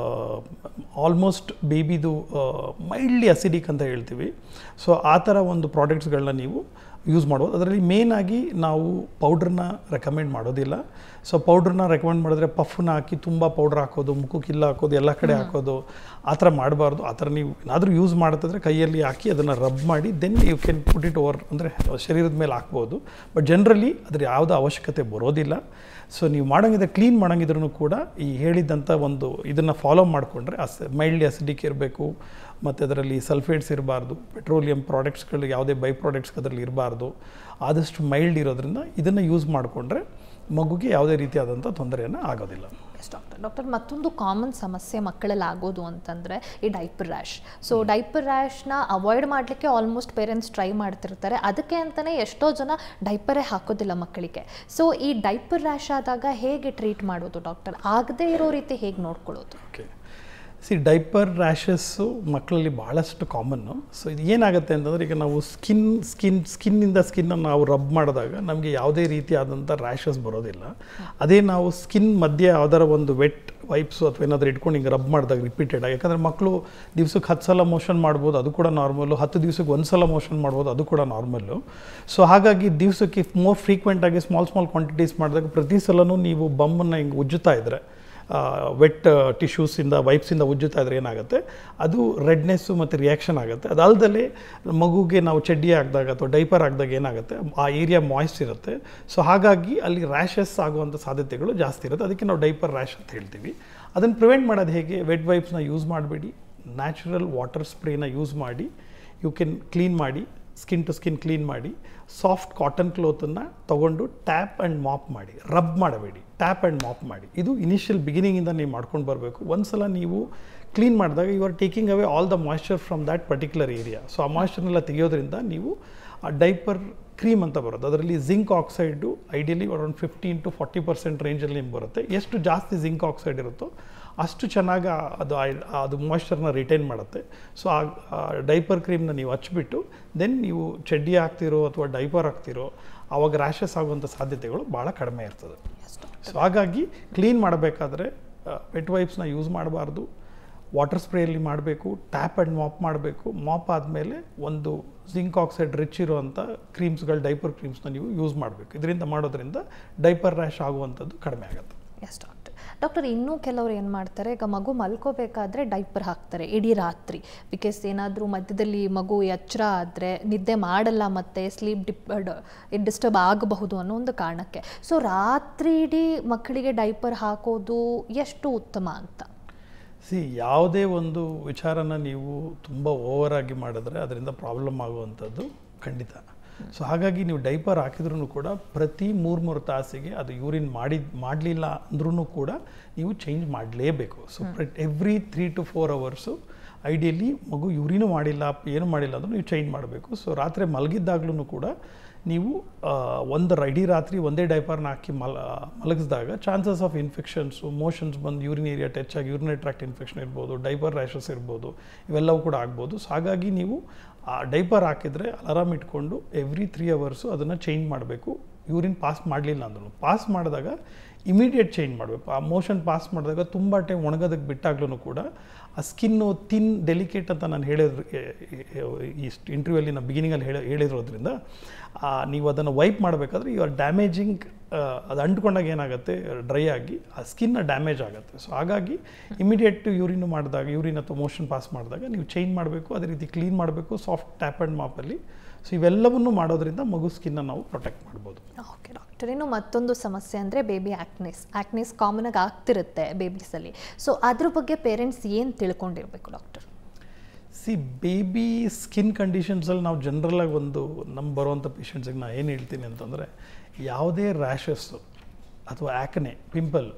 ಆಲ್ಮೋಸ್ಟ್ ಬೇಬಿದು ಮೈಲ್ಡ್ಲಿ ಅಸಿಡಿಕ್ ಅಂತ ಹೇಳ್ತೀವಿ. ಸೊ ಆ ಥರ ಒಂದು ಪ್ರಾಡಕ್ಟ್ಸ್ಗಳನ್ನ ನೀವು ಯೂಸ್ ಮಾಡ್ಬೋದು. ಅದರಲ್ಲಿ ಮೇಯ್ನಾಗಿ ನಾವು ಪೌಡ್ರನ್ನ ರೆಕಮೆಂಡ್ ಮಾಡೋದಿಲ್ಲ. ಸೊ ಪೌಡ್ರನ್ನ ರೆಕಮೆಂಡ್ ಮಾಡಿದ್ರೆ ಪಫ್ನ ಹಾಕಿ ತುಂಬ ಪೌಡ್ರ್ ಹಾಕೋದು, ಮುಖಕ್ಕಿಲ್ಲ ಹಾಕೋದು, ಎಲ್ಲ ಕಡೆ ಹಾಕೋದು, ಆ ಥರ ಮಾಡಬಾರ್ದು. ಆ ಥರ ನೀವು ಏನಾದರೂ ಯೂಸ್ ಮಾಡ್ತಿದ್ರೆ ಕೈಯಲ್ಲಿ ಹಾಕಿ ಅದನ್ನು ರಬ್ ಮಾಡಿ then you can put it over, ಅಂದರೆ ಶರೀರದ ಮೇಲೆ ಹಾಕ್ಬೋದು. ಬಟ್ ಜನರಲಿ ಅದ್ರ ಯಾವುದೋ ಅವಶ್ಯಕತೆ ಬರೋದಿಲ್ಲ. ಸೊ ನೀವು ಮಾಡೋಂಗಿದ್ರೆ ಕ್ಲೀನ್ ಮಾಡೋಂಗಿದ್ರೂ ಕೂಡ ಈ ಹೇಳಿದ್ದಂಥ ಒಂದು ಇದನ್ನು ಫಾಲೋ ಮಾಡಿಕೊಂಡ್ರೆ ಮೈಲ್ಡ್ಲಿ ಅಸಿಡಿಕ್ ಇರಬೇಕು, ಮತ್ತು ಅದರಲ್ಲಿ ಸಲ್ಫೇಟ್ಸ್ ಇರಬಾರ್ದು, ಪೆಟ್ರೋಲಿಯಂ ಪ್ರಾಡಕ್ಟ್ಸ್ಗಳು ಯಾವುದೇ ಬೈ ಪ್ರಾಡಕ್ಟ್ಸ್ ಅದರಲ್ಲಿ ಇರಬಾರ್ದು, ಆದಷ್ಟು ಮೈಲ್ಡ್ ಇರೋದ್ರಿಂದ ಇದನ್ನು ಯೂಸ್ ಮಾಡಿಕೊಂಡ್ರೆ ಮಗುಗೆ ಯಾವುದೇ ರೀತಿಯಾದಂಥ ತೊಂದರೆಯನ್ನು ಆಗೋದಿಲ್ಲ. ಎಸ್ ಡಾಕ್ಟರ್, ಮತ್ತೊಂದು ಕಾಮನ್ ಸಮಸ್ಯೆ ಮಕ್ಕಳಲ್ಲಿ ಆಗೋದು ಅಂತಂದರೆ ಈ ಡೈಪರ್ ರ್ಯಾಶ್. ಸೊ ಡೈಪರ್ ರ್ಯಾಶ್ನ ಅವಾಯ್ಡ್ ಮಾಡಲಿಕ್ಕೆ ಆಲ್ಮೋಸ್ಟ್ ಪೇರೆಂಟ್ಸ್ ಟ್ರೈ ಮಾಡ್ತಿರ್ತಾರೆ. ಅದಕ್ಕೆ ಅಂತಲೇ ಎಷ್ಟೋ ಜನ ಡೈಪರೇ ಹಾಕೋದಿಲ್ಲ ಮಕ್ಕಳಿಗೆ. ಸೊ ಈ ಡೈಪರ್ ರ್ಯಾಶ್ ಆದಾಗ ಹೇಗೆ ಟ್ರೀಟ್ ಮಾಡೋದು ಡಾಕ್ಟರ್? ಆಗದೇ ಇರೋ ರೀತಿ ಹೇಗೆ ನೋಡ್ಕೊಳ್ಳೋದು? ಓಕೆ, ಡೈಪರ್ ರ್ಯಾಷಸ್ಸು ಮಕ್ಕಳಲ್ಲಿ ಭಾಳಷ್ಟು ಕಾಮನ್ನು. ಸೊ ಇದು ಏನಾಗುತ್ತೆ ಅಂತಂದರೆ, ಈಗ ನಾವು ಸ್ಕಿನ್ನಿಂದ ಸ್ಕಿನ್ನನ್ನು ನಾವು ರಬ್ ಮಾಡಿದಾಗ ನಮಗೆ ಯಾವುದೇ ರೀತಿಯಾದಂಥ ರ್ಯಾಷಸ್ ಬರೋದಿಲ್ಲ. ಅದೇ ನಾವು ಸ್ಕಿನ್ ಮಧ್ಯೆ ಯಾವ್ದಾರ ಒಂದು ವೆಟ್ ವೈಪ್ಸು ಅಥವಾ ಏನಾದರೂ ಇಟ್ಕೊಂಡು ಹಿಂಗೆ ರಬ್ ಮಾಡಿದಾಗ ರಿಪೀಟೆಡಾಗಿ, ಯಾಕಂದರೆ ಮಕ್ಕಳು ದಿವ್ಸಕ್ಕೆ 10 ಸಲ ಮೋಷನ್ ಮಾಡ್ಬೋದು, ಅದು ಕೂಡ ನಾರ್ಮಲ್ಲು. 10 ದಿವ್ಸಕ್ಕೆ 1 ಸಲ ಮೋಷನ್ ಮಾಡ್ಬೋದು, ಅದು ಕೂಡ ನಾರ್ಮಲ್ಲು. ಸೊ ಹಾಗಾಗಿ ದಿವಸಕ್ಕೆ ಮೋರ್ ಫ್ರೀಕ್ವೆಂಟಾಗಿ ಸ್ಮಾಲ್ ಕ್ವಾಂಟಿಟೀಸ್ ಮಾಡಿದಾಗ ಪ್ರತಿ ಸಲವೂ ನೀವು ಬಮ್ಮನ್ನು ಹಿಂಗೆ ಉಜ್ಜುತ್ತಾ ಇದ್ದರೆ, ವೆಟ್ ಟಿಶ್ಯೂಸಿಂದ ವೈಪ್ಸಿಂದ ಉಜ್ಜುತ್ತಾ ಇದ್ರೆ ಏನಾಗುತ್ತೆ, ಅದು ರೆಡ್ನೆಸ್ಸು ಮತ್ತು ರಿಯಾಕ್ಷನ್ ಆಗುತ್ತೆ. ಅದಲ್ಲದೆ ಮಗುಗೆ ನಾವು ಚಡ್ಡಿ ಹಾಕಿದಾಗ ಅಥವಾ ಡೈಪರ್ ಹಾಕಿದಾಗ ಏನಾಗುತ್ತೆ, ಆ ಏರಿಯಾ ಮಾಯ್ಸ್ಟ್ ಇರುತ್ತೆ. ಸೊ ಹಾಗಾಗಿ ಅಲ್ಲಿ ರ್ಯಾಷಸ್ ಆಗುವಂಥ ಸಾಧ್ಯತೆಗಳು ಜಾಸ್ತಿ ಇರುತ್ತೆ. ಅದಕ್ಕೆ ನಾವು ಡೈಪರ್ ರ್ಯಾಶ್ ಅಂತ ಹೇಳ್ತೀವಿ. ಅದನ್ನು ಪ್ರಿವೆಂಟ್ ಮಾಡೋದು ಹೇಗೆ? ವೆಟ್ ವೈಪ್ಸ್ನ ಯೂಸ್ ಮಾಡಬೇಡಿ, ನ್ಯಾಚುರಲ್ ವಾಟರ್ ಸ್ಪ್ರೇನ ಯೂಸ್ ಮಾಡಿ ಯು ಕ್ಯಾನ್ ಕ್ಲೀನ್ ಮಾಡಿ, ಸ್ಕಿನ್ ಟು ಸ್ಕಿನ್ ಕ್ಲೀನ್ ಮಾಡಿ. ಸಾಫ್ಟ್ ಕಾಟನ್ ಕ್ಲೋತನ್ನು ತೊಗೊಂಡು ಟ್ಯಾಪ್ ಆ್ಯಂಡ್ ಮಾಪ್ ಮಾಡಿ, ರಬ್ ಮಾಡಬೇಡಿ, ಟ್ಯಾಪ್ ಆ್ಯಂಡ್ ಮಾಪ್ ಮಾಡಿ. ಇದು ಇನಿಷಿಯಲ್ ಬಿಗಿನಿಂಗಿಂದ ನೀವು ಮಾಡ್ಕೊಂಡು ಬರಬೇಕು. ಒಂದ್ಸಲ ನೀವು ಕ್ಲೀನ್ ಮಾಡಿದಾಗ you are taking away all the moisture from that particular area. So ಆ ಮಾಯ್ಶ್ಚರ್ನೆಲ್ಲ ತೆಗೆಯೋದ್ರಿಂದ ನೀವು ಆ ಡೈಪರ್ ಕ್ರೀಮ್ ಅಂತ ಬರುತ್ತೆ, ಅದರಲ್ಲಿ zinc oxide ideally around 15 to 40% ರೇಂಜಲ್ಲಿ ನಿಮ್ಗೆ ಬರುತ್ತೆ. ಎಷ್ಟು ಜಾಸ್ತಿ ಜಿಂಕ್ ಆಕ್ಸೈಡ್ ಇರುತ್ತೋ ಅಷ್ಟು ಚೆನ್ನಾಗಿ ಅದು ಮಾಯ್ಶ್ಚರ್ನ ರಿಟೈನ್ ಮಾಡುತ್ತೆ. ಸೊ ಆ ಡೈಪರ್ ಕ್ರೀಮ್ನ ನೀವು ಹಚ್ಬಿಟ್ಟು ದೆನ್ ನೀವು ಚಡ್ಡಿ ಹಾಕ್ತಿರೋ ಅಥವಾ ಡೈಪರ್ ಹಾಕ್ತಿರೋ ಆವಾಗ ರ್ಯಾಷಸ್ ಆಗುವಂಥ ಸಾಧ್ಯತೆಗಳು ಭಾಳ ಕಡಿಮೆ ಇರ್ತದೆ. ಸೊ ಹಾಗಾಗಿ ಕ್ಲೀನ್ ಮಾಡಬೇಕಾದ್ರೆ ವೆಟ್ ವೈಪ್ಸ್ನ ಯೂಸ್ ಮಾಡಬಾರ್ದು, ವಾಟರ್ ಸ್ಪ್ರೇಯಲ್ಲಿ ಮಾಡಬೇಕು, ಟ್ಯಾಪ್ ಆ್ಯಂಡ್ ಮಾಪ್ ಮಾಡಬೇಕು. ಮಾಪ್ ಆದಮೇಲೆ ಒಂದು ಜಿಂಕ್ ಆಕ್ಸೈಡ್ ರಿಚ್ ಇರುವಂಥ ಕ್ರೀಮ್ಸ್ಗಳು, ಡೈಪರ್ ಕ್ರೀಮ್ಸ್ನ ನೀವು ಯೂಸ್ ಮಾಡಬೇಕು. ಇದರಿಂದ ಮಾಡೋದ್ರಿಂದ ಡೈಪರ್ ರ್ಯಾಶ್ ಆಗುವಂಥದ್ದು ಕಡಿಮೆ ಆಗುತ್ತೆ. ಎಸ್ ಡಾಕ್ಟರ್, ಇನ್ನೂ ಕೆಲವರು ಏನು ಮಾಡ್ತಾರೆ, ಈಗ ಮಗು ಮಲ್ಕೋಬೇಕಾದ್ರೆ ಡೈಪರ್ ಹಾಕ್ತಾರೆ ಇಡೀ ರಾತ್ರಿ. ಬಿಕಾಸ್ ಏನಾದರೂ ಮಧ್ಯದಲ್ಲಿ ಮಗು ಎಚ್ಚರ ಆದರೆ ನಿದ್ದೆ ಮಾಡಲ್ಲ, ಮತ್ತು ಸ್ಲೀಪ್ ಡಿಸ್ಟರ್ಬ್ ಆಗಬಹುದು ಅನ್ನೋ ಒಂದು ಕಾರಣಕ್ಕೆ. ಸೊ ರಾತ್ರಿ ಇಡೀ ಮಕ್ಕಳಿಗೆ ಡೈಪರ್ ಹಾಕೋದು ಎಷ್ಟು ಉತ್ತಮ ಅಂತ? ಯಾವುದೇ ಒಂದು ವಿಚಾರನ ನೀವು ತುಂಬ ಓವರಾಗಿ ಮಾಡಿದ್ರೆ ಅದರಿಂದ ಪ್ರಾಬ್ಲಮ್ ಆಗುವಂಥದ್ದು ಖಂಡಿತ. ಸೊ ಹಾಗಾಗಿ ನೀವು ಡೈಪರ್ ಹಾಕಿದ್ರೂ ಕೂಡ ಪ್ರತಿ 3 ತಾಸಿಗೆ ಅದು ಯೂರಿನ್ ಮಾಡಲಿಲ್ಲ ಅಂದ್ರೂ ಕೂಡ ನೀವು ಚೇಂಜ್ ಮಾಡಲೇಬೇಕು. So every 3 to 4 hours ideally ಮಗು ಯೂರಿನೂ ಮಾಡಿಲ್ಲ ಏನು ಮಾಡಿಲ್ಲ ಅಂದರೂ ನೀವು ಚೇಂಜ್ ಮಾಡಬೇಕು. ಸೊ ರಾತ್ರಿ ಮಲಗಿದ್ದಾಗ್ಲೂ ಕೂಡ ನೀವು ಇಡೀ ರಾತ್ರಿ ಒಂದೇ ಡೈಪರ್ನ ಹಾಕಿ ಮಲಗಿಸಿದಾಗ ಚಾನ್ಸಸ್ ಆಫ್ ಇನ್ಫೆಕ್ಷನ್ಸು, ಮೋಷನ್ಸ್ ಬಂದು ಯೂರಿನ್ ಏರಿಯಾ ಟಚ್ ಆಗಿ ಯೂರಿನರಿ ಟ್ರ್ಯಾಕ್ಟ್ ಇನ್ಫೆಕ್ಷನ್ ಇರ್ಬೋದು, ಡೈಪರ್ ರ್ಯಾಷಸ್ ಇರ್ಬೋದು, ಇವೆಲ್ಲವೂ ಕೂಡ ಆಗ್ಬೋದು. ಸೊ ಹಾಗಾಗಿ ನೀವು ಆ ಡೈಪರ್ ಹಾಕಿದರೆ ಅಲಾರಾಮ್ ಇಟ್ಕೊಂಡು ಎವ್ರಿ 3 hours ಅದನ್ನು ಚೇಂಜ್ ಮಾಡಬೇಕು. ಯೂರಿನ್ ಪಾಸ್ ಮಾಡಲಿಲ್ಲ ಅಂದ್ರೂ ಪಾಸ್ ಮಾಡಿದಾಗ ಇಮಿಡಿಯೇಟ್ ಚೇಂಜ್ ಮಾಡಬೇಕು. ಆ ಮೋಷನ್ ಪಾಸ್ ಮಾಡಿದಾಗ ತುಂಬ ಟೈಮ್ ಒಣಗೋದಕ್ಕೆ ಬಿಟ್ಟಾಗ್ಲೂ ಕೂಡ ಆ ಸ್ಕಿನ್ನು ಡೆಲಿಕೇಟ್ ಅಂತ ನಾನು ಹೇಳಿದ್ರು ಈ ಇಂಟರ್ವ್ಯೂಲ್ಲಿ ನಾನು ಬಿಗಿನಿಂಗಲ್ಲಿ ಹೇಳಿರೋದ್ರಿಂದ ನೀವು ಅದನ್ನು ವೈಪ್ ಮಾಡಬೇಕಾದ್ರೆ ಯು ಆರ್ ಡ್ಯಾಮೇಜಿಂಗ್, ಅದು ಅಂಟ್ಕೊಂಡಾಗ ಏನಾಗುತ್ತೆ ಡ್ರೈ ಆಗಿ ಆ ಸ್ಕಿನ್ನ ಡ್ಯಾಮೇಜ್ ಆಗುತ್ತೆ. ಸೊ ಹಾಗಾಗಿ ಇಮಿಡಿಯೇಟ್ ಯೂರಿನ್ ಮಾಡಿದಾಗ ಯೂರಿನ್ ಅಥವಾ ಮೋಷನ್ ಪಾಸ್ ಮಾಡಿದಾಗ ನೀವು ಚೇಂಜ್ ಮಾಡಬೇಕು. ಅದೇ ರೀತಿ ಕ್ಲೀನ್ ಮಾಡಬೇಕು ಸಾಫ್ಟ್ ಟ್ಯಾಪ್ ಆ್ಯಂಡ್ ಮಾಪಲ್ಲಿ. ಸೊ ಇವೆಲ್ಲವನ್ನು ಮಾಡೋದ್ರಿಂದ ಮಗು ಸ್ಕಿನ್ನ ನಾವು ಪ್ರೊಟೆಕ್ಟ್ ಮಾಡ್ಬೋದು. ಓಕೆ ಡಾಕ್ಟರ್, ಇನ್ನು ಮತ್ತೊಂದು ಸಮಸ್ಯೆ ಅಂದರೆ ಬೇಬಿ ಆ್ಯಕ್ನೇಸ್ ಕಾಮನಾಗಿ ಆಗ್ತಿರುತ್ತೆ ಬೇಬೀಸಲ್ಲಿ. ಸೊ ಅದ್ರ ಬಗ್ಗೆ ಪೇರೆಂಟ್ಸ್ ಏನು ತಿಳ್ಕೊಂಡಿರಬೇಕು ಡಾಕ್ಟರ್? ಬೇಬಿ ಸ್ಕಿನ್ ಕಂಡೀಷನ್ಸಲ್ಲಿ ನಾವು ಜನರಲಾಗಿ ಬರುವಂಥ ಪೇಷಂಟ್ಸಿಗೆ ನಾನು ಏನು ಹೇಳ್ತೀನಿ ಅಂತಂದರೆ, ಯಾವುದೇ ರ್ಯಾಷಸ್ಸು ಅಥವಾ ಆ್ಯಕ್ನೆ ಪಿಂಪಲ್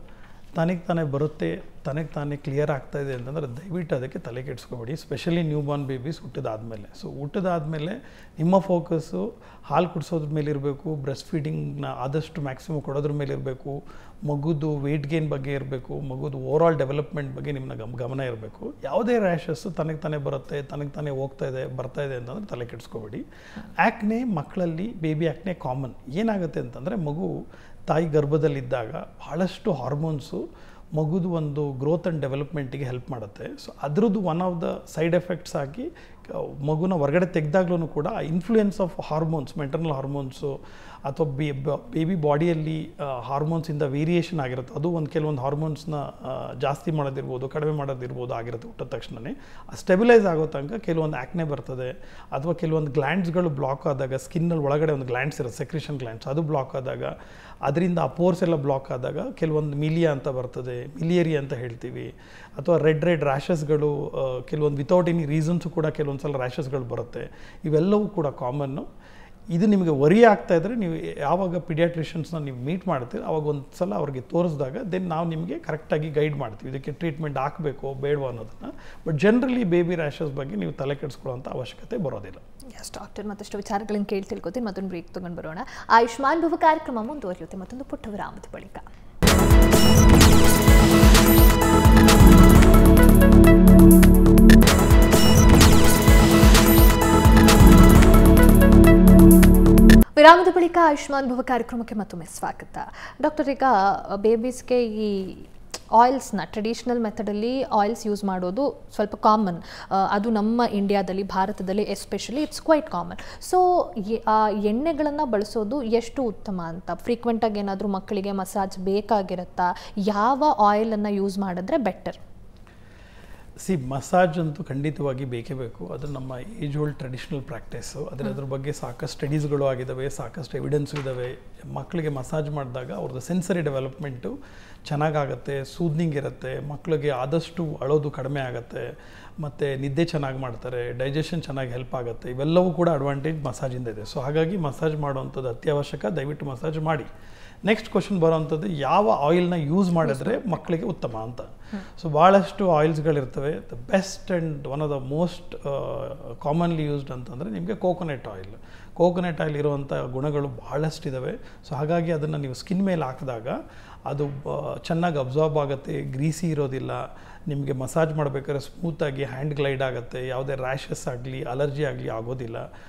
ತಾನೇ ಬರುತ್ತೆ, ತಾನೇ ಕ್ಲಿಯರ್ ಆಗ್ತಾಯಿದೆ ಅಂತಂದರೆ ದಯವಿಟ್ಟು ಅದಕ್ಕೆ ತಲೆ ಕೆಡಿಸ್ಕೋಬೇಡಿ. ಸ್ಪೆಷಲಿ ನ್ಯೂ ಬಾರ್ನ್ ಬೇಬೀಸ್ ಹುಟ್ಟಿದಾದಮೇಲೆ. ಸೊ ಹುಟ್ಟಿದಾದಮೇಲೆ ನಿಮ್ಮ ಫೋಕಸ್ಸು ಹಾಲು ಕುಡಿಸೋದ್ರ ಮೇಲೆ ಇರಬೇಕು, ಬ್ರೆಸ್ಟ್ ಫೀಡಿಂಗ್ನ ಆದಷ್ಟು ಮ್ಯಾಕ್ಸಿಮಮ್ ಕೊಡೋದ್ರ ಮೇಲೆ ಇರಬೇಕು, ಮಗುದು ವೆಯ್ಟ್ ಗೇನ್ ಬಗ್ಗೆ ಇರಬೇಕು, ಮಗುದು ಓವರಾಲ್ ಡೆವಲಪ್ಮೆಂಟ್ ಬಗ್ಗೆ ನಿಮ್ಮನ್ನ ಗಮನ ಇರಬೇಕು. ಯಾವುದೇ ರ್ಯಾಷಸ್ಸು ತಾನೇ ಬರುತ್ತೆ, ತಾನೇ ಬರ್ತಾ ಇದೆ ಅಂತಂದರೆ ತಲೆ ಕೆಡಿಸ್ಕೋಬೇಡಿ. ಆ್ಯಕ್ನೆ ಮಕ್ಕಳಲ್ಲಿ ಬೇಬಿ ಆ್ಯಕ್ನೆ ಕಾಮನ್. ಏನಾಗುತ್ತೆ ಅಂತಂದರೆ ಮಗು ತಾಯಿ ಗರ್ಭದಲ್ಲಿದ್ದಾಗ ಭಾಳಷ್ಟು ಹಾರ್ಮೋನ್ಸು ಮಗುದು ಒಂದು ಗ್ರೋತ್ ಆ್ಯಂಡ್ ಡೆವಲಪ್ಮೆಂಟಿಗೆ ಹೆಲ್ಪ್ ಮಾಡುತ್ತೆ. ಸೊ ಅದರದ್ದು one of the side effects ಆಗಿ ಮಗುನ ಹೊರಗಡೆ ತೆಗೆದಾಗ್ಲೂ ಕೂಡ ಆ influence of hormones, maternal hormones ಅಥವಾ ಬೇಬಿ ಬಾಡಿಯಲ್ಲಿ ಹಾರ್ಮೋನ್ಸಿಂದ ವೇರಿಯೇಷನ್ ಆಗಿರುತ್ತೆ. ಅದು ಕೆಲವೊಂದು ಹಾರ್ಮೋನ್ಸ್ನ ಜಾಸ್ತಿ ಮಾಡೋದಿರ್ಬೋದು, ಕಡಿಮೆ ಮಾಡೋದಿರ್ಬೋದು ಆಗಿರುತ್ತೆ. ಹುಟ್ಟಿದ ತಕ್ಷಣವೇ ಆ ಸ್ಟೆಬಿಲೈಸ್ ಆಗೋ ತನಕ ಕೆಲವೊಂದು ಆ್ಯಕ್ನೆ ಬರ್ತದೆ. ಅಥವಾ ಕೆಲವೊಂದು ಗ್ಲ್ಯಾಂಡ್ಸ್ಗಳು ಬ್ಲಾಕ್ ಆದಾಗ, ಸ್ಕಿನ್ನಲ್ಲಿ ಒಳಗಡೆ ಒಂದು ಗ್ಲ್ಯಾಂಡ್ಸ್ ಇರುತ್ತೆ, ಸೆಕ್ರಿಷನ್ ಗ್ಲ್ಯಾಂಡ್ಸ್, ಅದು ಬ್ಲಾಕ್ ಆದಾಗ, ಅದರಿಂದ ಆ ಪೋರ್ಸ್ ಎಲ್ಲ ಬ್ಲಾಕ್ ಆದಾಗ ಕೆಲವೊಂದು ಮಿಲಿಯಾ ಅಂತ ಬರ್ತದೆ, ಮಿಲಿಯರಿ ಅಂತ ಹೇಳ್ತೀವಿ. ಅಥವಾ ರೆಡ್ ರ್ಯಾಷಸ್ಗಳು ಕೆಲವೊಂದು ವಿತೌಟ್ ಎನಿ ರೀಸನ್ಸು ಕೂಡ ಕೆಲವೊಂದು ಸಲ ರ್ಯಾಷಸ್ಗಳು ಬರುತ್ತೆ. ಇವೆಲ್ಲವೂ ಕೂಡ ಕಾಮನ್ನು. ಇದು ನಿಮಗೆ ವರಿ ಆಗ್ತಾಯಿದ್ರೆ ನೀವು ಯಾವಾಗ ಪಿಡಿಯಾಟ್ರಿಷನ್ಸ್ನ ನೀವು ಮೀಟ್ ಮಾಡ್ತೀರಿ ಆವಾಗ ಒಂದು ಸಲ ಅವ್ರಿಗೆ ತೋರಿಸಿದಾಗ ನಾವು ನಿಮಗೆ ಕರೆಕ್ಟಾಗಿ ಗೈಡ್ ಮಾಡ್ತೀವಿ, ಇದಕ್ಕೆ ಟ್ರೀಟ್ಮೆಂಟ್ ಹಾಕಬೇಕೋ ಬೇಡವೋ ಅನ್ನೋದನ್ನು. ಬಟ್ ಜನರಲಿ ಬೇಬಿ ರ್ಯಾಷಸ್ ಬಗ್ಗೆ ನೀವು ತಲೆ ಕೆಡಿಸ್ಕೊಳ್ಳೋಂಥ ಅವಶ್ಯಕತೆ ಬರೋದಿಲ್ಲ. ಎಸ್ ಡಾಕ್ಟರ್, ಮತ್ತಷ್ಟು ವಿಚಾರಗಳನ್ನು ತಿಳ್ಕೊತೀನಿ. ಮತ್ತೊಂದು ಬ್ರೇಕ್ ತೊಗೊಂಡು ಬರೋಣ. ಆಯುಷ್ಮಾನ್ ಭವ ಕಾರ್ಯಕ್ರಮ ಮುಂದುವರಿಯುತ್ತೆ ಮತ್ತೊಂದು ಪುಟ್ಟ ವಿರಾಮದ ಬಳಿಕ. ವಿರಾಮದ ಬಳಿಕ ಆಯುಷ್ಮಾನ್ ಭವ ಕಾರ್ಯಕ್ರಮಕ್ಕೆ ಮತ್ತೊಮ್ಮೆ ಸ್ವಾಗತ. ಡಾಕ್ಟರ್, ಈಗ ಬೇಬೀಸ್ಗೆ ಈ ಆಯಿಲ್ಸ್ನ ಟ್ರೆಡಿಷ್ನಲ್ ಮೆಥಡಲ್ಲಿ ಆಯಿಲ್ಸ್ ಯೂಸ್ ಮಾಡೋದು ಸ್ವಲ್ಪ ಕಾಮನ್. ಅದು ನಮ್ಮ ಇಂಡಿಯಾದಲ್ಲಿ, ಭಾರತದಲ್ಲಿ especially it's quite common. So ಎಣ್ಣೆಗಳನ್ನು ಬಳಸೋದು ಎಷ್ಟು ಉತ್ತಮ ಅಂತ, ಫ್ರೀಕ್ವೆಂಟಾಗಿ ಏನಾದರೂ ಮಕ್ಕಳಿಗೆ ಮಸಾಜ್ ಬೇಕಾಗಿರುತ್ತಾ? ಯಾವ ಆಯಿಲನ್ನು ಯೂಸ್ ಮಾಡಿದ್ರೆ ಬೆಟರ್? ಮಸಾಜ್ ಅಂತೂ ಖಂಡಿತವಾಗಿ ಬೇಕೇ ಬೇಕು. ಅದು ನಮ್ಮ ಏಜ್ ಓಲ್ಡ್ ಟ್ರೆಡಿಷ್ನಲ್ ಪ್ರಾಕ್ಟೀಸು. ಅದ್ರ ಬಗ್ಗೆ ಸಾಕಷ್ಟು ಸ್ಟಡೀಸ್ಗಳು ಆಗಿದ್ದಾವೆ, ಸಾಕಷ್ಟು ಎವಿಡೆನ್ಸು ಇದ್ದಾವೆ. ಮಕ್ಕಳಿಗೆ ಮಸಾಜ್ ಮಾಡಿದಾಗ ಅವ್ರದ್ದು ಸೆನ್ಸರಿ ಡೆವಲಪ್ಮೆಂಟು ಚೆನ್ನಾಗಾಗುತ್ತೆ, ಸೂದ್ನಿಂಗ್ ಇರುತ್ತೆ, ಮಕ್ಕಳಿಗೆ ಆದಷ್ಟು ಅಳೋದು ಕಡಿಮೆ ಆಗುತ್ತೆ, ಮತ್ತು ನಿದ್ದೆ ಚೆನ್ನಾಗಿ ಮಾಡ್ತಾರೆ, ಡೈಜೆಷನ್ ಚೆನ್ನಾಗಿ ಹೆಲ್ಪ್ ಆಗುತ್ತೆ. ಇವೆಲ್ಲವೂ ಕೂಡ ಅಡ್ವಾಂಟೇಜ್ ಮಸಾಜಿಂದ ಇದೆ. ಸೊ ಹಾಗಾಗಿ ಮಸಾಜ್ ಮಾಡುವಂಥದ್ದು ಅತ್ಯವಶ್ಯಕ. ದಯವಿಟ್ಟು ಮಸಾಜ್ ಮಾಡಿ. ನೆಕ್ಸ್ಟ್ ಕ್ವಶನ್ ಬರೋವಂಥದ್ದು, ಯಾವ ಆಯಿಲ್ನ ಯೂಸ್ ಮಾಡಿದ್ರೆ ಮಕ್ಕಳಿಗೆ ಉತ್ತಮ ಅಂತ. ಸೊ ಭಾಳಷ್ಟು ಆಯಿಲ್ಸ್ಗಳಿರ್ತವೆ. The best and one of the most commonly used ಅಂತಂದರೆ ನಿಮಗೆ ಕೋಕೋನಟ್ ಆಯಿಲ್. ಕೋಕೋನಟ್ ಆಯಿಲ್ ಇರುವಂಥ ಗುಣಗಳು ಭಾಳಷ್ಟಿದ್ದಾವೆ. ಸೊ ಹಾಗಾಗಿ ಅದನ್ನು ನೀವು ಸ್ಕಿನ್ ಮೇಲೆ ಹಾಕಿದಾಗ ಅದು ಚೆನ್ನಾಗಿ ಅಬ್ಸಾರ್ಬ್ ಆಗುತ್ತೆ, ಗ್ರೀಸಿ ಇರೋದಿಲ್ಲ. ನಿಮಗೆ ಮಸಾಜ್ ಮಾಡಬೇಕಾದ್ರೆ ಸ್ಮೂತಾಗಿ ಹ್ಯಾಂಡ್ ಗ್ಲೈಡ್ ಆಗುತ್ತೆ, ಯಾವುದೇ ರ್ಯಾಷಸ್ ಆಗಲಿ ಅಲರ್ಜಿ ಆಗಲಿ ಆಗೋದಿಲ್ಲ.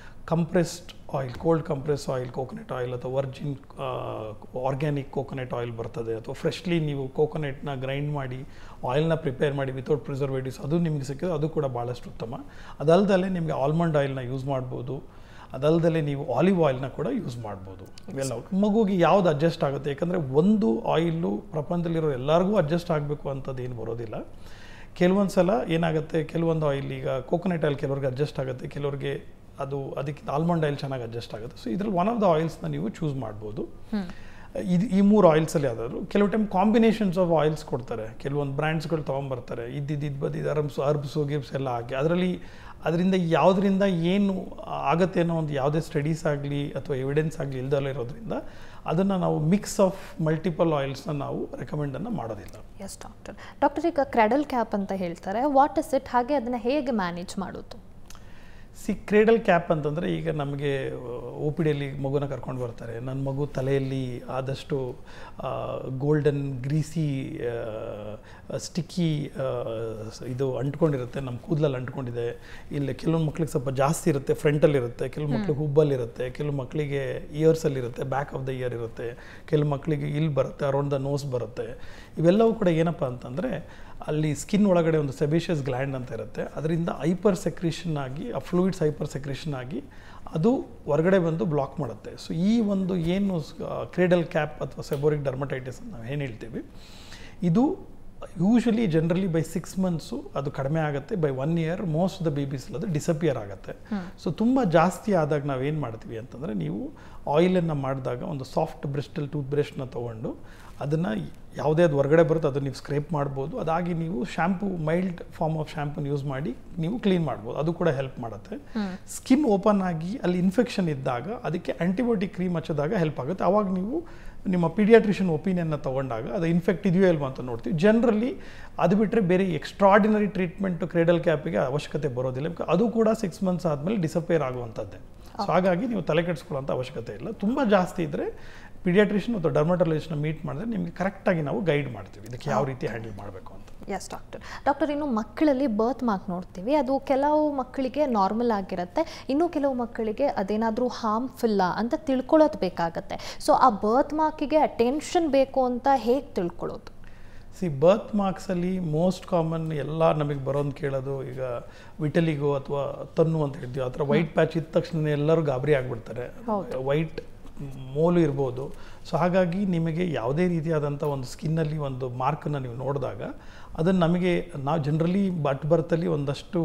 Compressed oil, cold compress oil, coconut oil ಅಥವಾ ವರ್ಜಿನ್ ಆರ್ಗ್ಯಾನಿಕ್ ಕೋಕೋನಟ್ ಆಯಿಲ್ ಬರ್ತದೆ. ಅಥವಾ ಫ್ರೆಶ್ಲಿ ನೀವು ಕೋಕೋನಟ್ನ ಗ್ರೈಂಡ್ ಮಾಡಿ ಆಯಿಲ್ನ ಪ್ರಿಪೇರ್ ಮಾಡಿ ವಿತೌಟ್ ಪ್ರಿಸರ್ವೇಟಿವ್ಸ್, ಅದು ನಿಮಗೆ ಸಿಕ್ಕಿದ್ರೆ ಅದು ಕೂಡ ಭಾಳಷ್ಟು ಉತ್ತಮ. ಅದಲ್ಲದೆ ನಿಮಗೆ ಆಲ್ಮಂಡ್ ಆಯಿಲ್ನ ಯೂಸ್ ಮಾಡ್ಬೋದು. ಅದಲ್ಲದೆ ನೀವು ಆಲಿವ್ ಆಯಿಲ್ನ ಕೂಡ ಯೂಸ್ ಮಾಡ್ಬೋದು. ಇವೆಲ್ಲ ಮಗುಗೆ ಯಾವ್ದು ಅಡ್ಜಸ್ಟ್ ಆಗುತ್ತೆ. ಯಾಕಂದರೆ ಒಂದು ಆಯಿಲು ಪ್ರಪಂಚದಲ್ಲಿರೋ ಎಲ್ಲರಿಗೂ ಅಡ್ಜಸ್ಟ್ ಆಗಬೇಕು ಅಂಥದ್ದು ಏನು ಬರೋದಿಲ್ಲ. ಕೆಲವೊಂದು ಸಲ ಏನಾಗುತ್ತೆ, ಕೆಲವೊಂದು ಆಯಿಲ್, ಈಗ ಕೋಕೋನಟ್ ಆಯಿಲ್ ಕೆಲವ್ರಿಗೆ ಅಡ್ಜಸ್ಟ್ ಆಗುತ್ತೆ, ಕೆಲವ್ರಿಗೆ ಅದಕ್ಕೆ ಆಲ್ಮಂಡ್ ಆಯಿಲ್ ಚೆನ್ನಾಗಿ ಅಡ್ಜಸ್ಟ್ ಆಗುತ್ತೆ. ಸೊ ಇದ್ರಲ್ಲಿ ಒನ್ ಆಫ್ ದ ಆಯಿಲ್ಸ್ನ ನೀವು ಚೂಸ್ ಮಾಡ್ಬೋದು. ಈ 3 ಆಯಿಲ್ಸಲ್ಲಿ ಯಾವ್ದಾದ್ರು. ಕೆಲವು ಟೈಮ್ ಕಾಂಬಿನೇಷನ್ಸ್ ಆಫ್ ಆಯಿಲ್ಸ್ ಕೊಡ್ತಾರೆ, ಕೆಲವೊಂದು ಬ್ರ್ಯಾಂಡ್ಸ್ಗಳು ತೊಗೊಂಬರ್ತಾರೆ, ಇದ್ದಿದ್ದು ಅರ್ಬ್ಸು ಗಿರ್ಬ್ಸ್ ಎಲ್ಲ ಹಾಕಿ. ಅದರಲ್ಲಿ ಅದರಿಂದ ಯಾವುದರಿಂದ ಏನು ಆಗುತ್ತೆ ಅನ್ನೋ ಒಂದು ಯಾವುದೇ ಸ್ಟಡೀಸ್ ಆಗಲಿ ಅಥವಾ ಎವಿಡೆನ್ಸ್ ಆಗಲಿ ಇಲ್ದಲ್ಲ ಇರೋದ್ರಿಂದ ಅದನ್ನು ನಾವು ಮಿಕ್ಸ್ ಆಫ್ ಮಲ್ಟಿಪಲ್ ಆಯಿಲ್ಸ್ನ ನಾವು ರೆಕಮೆಂಡನ್ನು ಮಾಡೋದಿಲ್ಲ. ಎಸ್ ಡಾಕ್ಟರ್ ಈಗ ಕ್ರಾಡಲ್ ಕ್ಯಾಪ್ ಅಂತ ಹೇಳ್ತಾರೆ, ವಾಟ್ ಇಸ್ ಇಟ್, ಹಾಗೆ ಅದನ್ನು ಹೇಗೆ ಮ್ಯಾನೇಜ್ ಮಾಡೋದು? ಕ್ರೇಡಲ್ ಕ್ಯಾಪ್ ಅಂತಂದರೆ ಈಗ ನಮಗೆ ಒ ಪಿ ಡಿಯಲ್ಲಿ ಮಗುನ ಕರ್ಕೊಂಡು ಬರ್ತಾರೆ. ನನ್ನ ಮಗು ತಲೆಯಲ್ಲಿ ಆದಷ್ಟು ಗೋಲ್ಡನ್ ಗ್ರೀಸಿ ಸ್ಟಿಕ್ಕಿ ಇದು ಅಂಟ್ಕೊಂಡಿರುತ್ತೆ, ನಮ್ಮ ಕೂದಲಲ್ಲಿ ಅಂಟ್ಕೊಂಡಿದೆ. ಇಲ್ಲಿ ಕೆಲವೊಂದು ಮಕ್ಳಿಗೆ ಸ್ವಲ್ಪ ಜಾಸ್ತಿ ಇರುತ್ತೆ, ಫ್ರಂಟಲ್ಲಿರುತ್ತೆ, ಕೆಲವು ಮಕ್ಳಿಗೆ ಹುಬ್ಬಲ್ಲಿರುತ್ತೆ, ಕೆಲವು ಮಕ್ಕಳಿಗೆ ಇಯರ್ಸಲ್ಲಿರುತ್ತೆ, ಬ್ಯಾಕ್ ಆಫ್ ದ ಇಯರ್ ಇರುತ್ತೆ, ಕೆಲವು ಮಕ್ಕಳಿಗೆ ಇಲ್ಲಿ ಬರುತ್ತೆ, ಅರೌಂಡ್ ದ ನೋಸ್ ಬರುತ್ತೆ. ಇವೆಲ್ಲವೂ ಕೂಡ ಏನಪ್ಪ ಅಂತಂದರೆ ಅಲ್ಲಿ ಸ್ಕಿನ್ ಒಳಗಡೆ ಒಂದು ಸೆಬೇಷಿಯಸ್ ಗ್ಲ್ಯಾಂಡ್ ಅಂತ ಇರುತ್ತೆ, ಅದರಿಂದ ಹೈಪರ್ ಸೆಕ್ರೇಷನ್ ಆಗಿ ಆ ಫ್ಲೂಯಿಡ್ಸ್ ಹೈಪರ್ ಸೆಕ್ರೇಷನ್ ಆಗಿ ಅದು ಹೊರಗಡೆ ಬಂದು ಬ್ಲಾಕ್ ಮಾಡುತ್ತೆ. ಸೊ ಈ ಒಂದು ಏನು ಕ್ರೇಡಲ್ ಕ್ಯಾಪ್ ಅಥವಾ ಸೆಬೋರಿಕ್ ಡರ್ಮಟೈಟಿಸ್ ಅಂತ ನಾವು ಏನು ಹೇಳ್ತೀವಿ, ಇದು ಯೂಶ್ವಲಿ ಜನರಲಿ ಬೈ 6 months ಅದು ಕಡಿಮೆ ಆಗುತ್ತೆ, by 1 year most of the babies ಅದು ಡಿಸಪಿಯರ್ ಆಗುತ್ತೆ. ಸೊ ತುಂಬ ಜಾಸ್ತಿ ಆದಾಗ ನಾವೇನು ಮಾಡ್ತೀವಿ ಅಂತಂದರೆ, ನೀವು ಆಯಿಲನ್ನು ಮಾಡಿದಾಗ ಒಂದು ಸಾಫ್ಟ್ ಬ್ರಿಸ್ಟಲ್ ಟೂತ್ ಬ್ರಷ್ನ ತೊಗೊಂಡು ಅದನ್ನು ಯಾವುದೇ ಅದು ಹೊರಗಡೆ ಬರುತ್ತೆ ಅದನ್ನು ನೀವು ಸ್ಕ್ರೇಪ್ ಮಾಡ್ಬೋದು. ಅದಾಗಿ ನೀವು ಶ್ಯಾಂಪು, ಮೈಲ್ಡ್ ಫಾರ್ಮ್ ಆಫ್ ಶ್ಯಾಂಪೂನ ಯೂಸ್ ಮಾಡಿ ನೀವು ಕ್ಲೀನ್ ಮಾಡ್ಬೋದು, ಅದು ಕೂಡ ಹೆಲ್ಪ್ ಮಾಡುತ್ತೆ. ಸ್ಕಿನ್ ಓಪನ್ ಆಗಿ ಅಲ್ಲಿ ಇನ್ಫೆಕ್ಷನ್ ಇದ್ದಾಗ ಅದಕ್ಕೆ ಆ್ಯಂಟಿಬಯೋಟಿಕ್ ಕ್ರೀಮ್ ಹಚ್ಚೋದಾಗ ಹೆಲ್ಪ್ ಆಗುತ್ತೆ. ಆವಾಗ ನೀವು ನಿಮ್ಮ ಪೀಡಿಯಾಟ್ರಿಷಿಯನ್ ಒಪಿನಿಯನ್ನ ತೊಗೊಂಡಾಗ ಅದು ಇನ್ಫೆಕ್ಟ್ ಇದೆಯೋ ಇಲ್ವಾ ಅಂತ ನೋಡ್ತೀವಿ. ಜನರಲಿ ಅದು ಬಿಟ್ಟರೆ ಬೇರೆ ಎಕ್ಸ್ಟ್ರಾರ್ಡಿನರಿ ಟ್ರೀಟ್ಮೆಂಟು ಕ್ರೇಡಲ್ ಕ್ಯಾಪಿಗೆ ಅವಶ್ಯಕತೆ ಬರೋದಿಲ್ಲ, ಅದು ಕೂಡ 6 months ಆದಮೇಲೆ ಡಿಸಪೇರ್ ಆಗುವಂಥದ್ದೇ. ಸೊ ಹಾಗಾಗಿ ನೀವು ತಲೆ ಕೆಡಿಸ್ಕೊಳ್ಳೋಂಥ ಅವಶ್ಯಕತೆ ಇಲ್ಲ. ತುಂಬ ಜಾಸ್ತಿ ಇದ್ದರೆ ಪೀಡಿಯಾಟ್ರಿಷಿಯನ್ ಅಥವಾ ಡರ್ಮಟಾಲಜಿಸ್ಟ್ನ ಮೀಟ್ ಮಾಡಿದ್ರೆ ನಿಮಗೆ ಕರೆಕ್ಟಾಗಿ ನಾವು ಗೈಡ್ ಮಾಡ್ತೀವಿ ಇದಕ್ಕೆ ಯಾವ ರೀತಿ ಹ್ಯಾಂಡಲ್ ಮಾಡಬೇಕು ಅಂತ. ಎಸ್ ಡಾಕ್ಟರ್ ಇನ್ನು ಮಕ್ಕಳಲ್ಲಿ ಬರ್ತ್ ಮಾರ್ಕ್ ನೋಡ್ತೀವಿ, ಅದು ಕೆಲವು ಮಕ್ಕಳಿಗೆ ನಾರ್ಮಲ್ ಆಗಿರುತ್ತೆ, ಇನ್ನು ಕೆಲವು ಮಕ್ಕಳಿಗೆ ಅದೇನಾದರೂ ಹಾರ್ಮ್ಫುಲ್ಲ ಅಂತ ತಿಳ್ಕೊಳ್ಳೋದು ಬೇಕಾಗತ್ತೆ. ಸೊ ಆ ಬರ್ತ್ ಮಾರ್ಕಿಗೆ ಅಟೆನ್ಷನ್ ಬೇಕು ಅಂತ ಹೇಗೆ ತಿಳ್ಕೊಳ್ಳೋದು? ಬರ್ತ್ ಮಾರ್ಕ್ಸಲ್ಲಿ ಮೋಸ್ಟ್ ಕಾಮನ್ ಎಲ್ಲ ನಮಗೆ ಬರೋದು ಕೇಳೋದು, ಈಗ ವಿಟಲಿಗೋ ಅಥವಾ ತನ್ನು ಅಂತ ಹೇಳ್ತೀವಿ, ಆ ಥರ ವೈಟ್ ಪ್ಯಾಚ್ ಇದ್ದ ತಕ್ಷಣ ಎಲ್ಲರೂ ಗಾಬರಿ ಆಗಿಬಿಡ್ತಾರೆ. ವೈಟ್ ಮೋಲು ಇರ್ಬೋದು. ಸೊ ಹಾಗಾಗಿ ನಿಮಗೆ ಯಾವುದೇ ರೀತಿಯಾದಂಥ ಒಂದು ಸ್ಕಿನ್ನಲ್ಲಿ ಒಂದು ಮಾರ್ಕನ್ನು ನೀವು ನೋಡಿದಾಗ ಅದನ್ನು ನಮಗೆ ನಾವು ಜನರಲಿ ಬರ್ತಲ್ಲಿ ಒಂದಷ್ಟು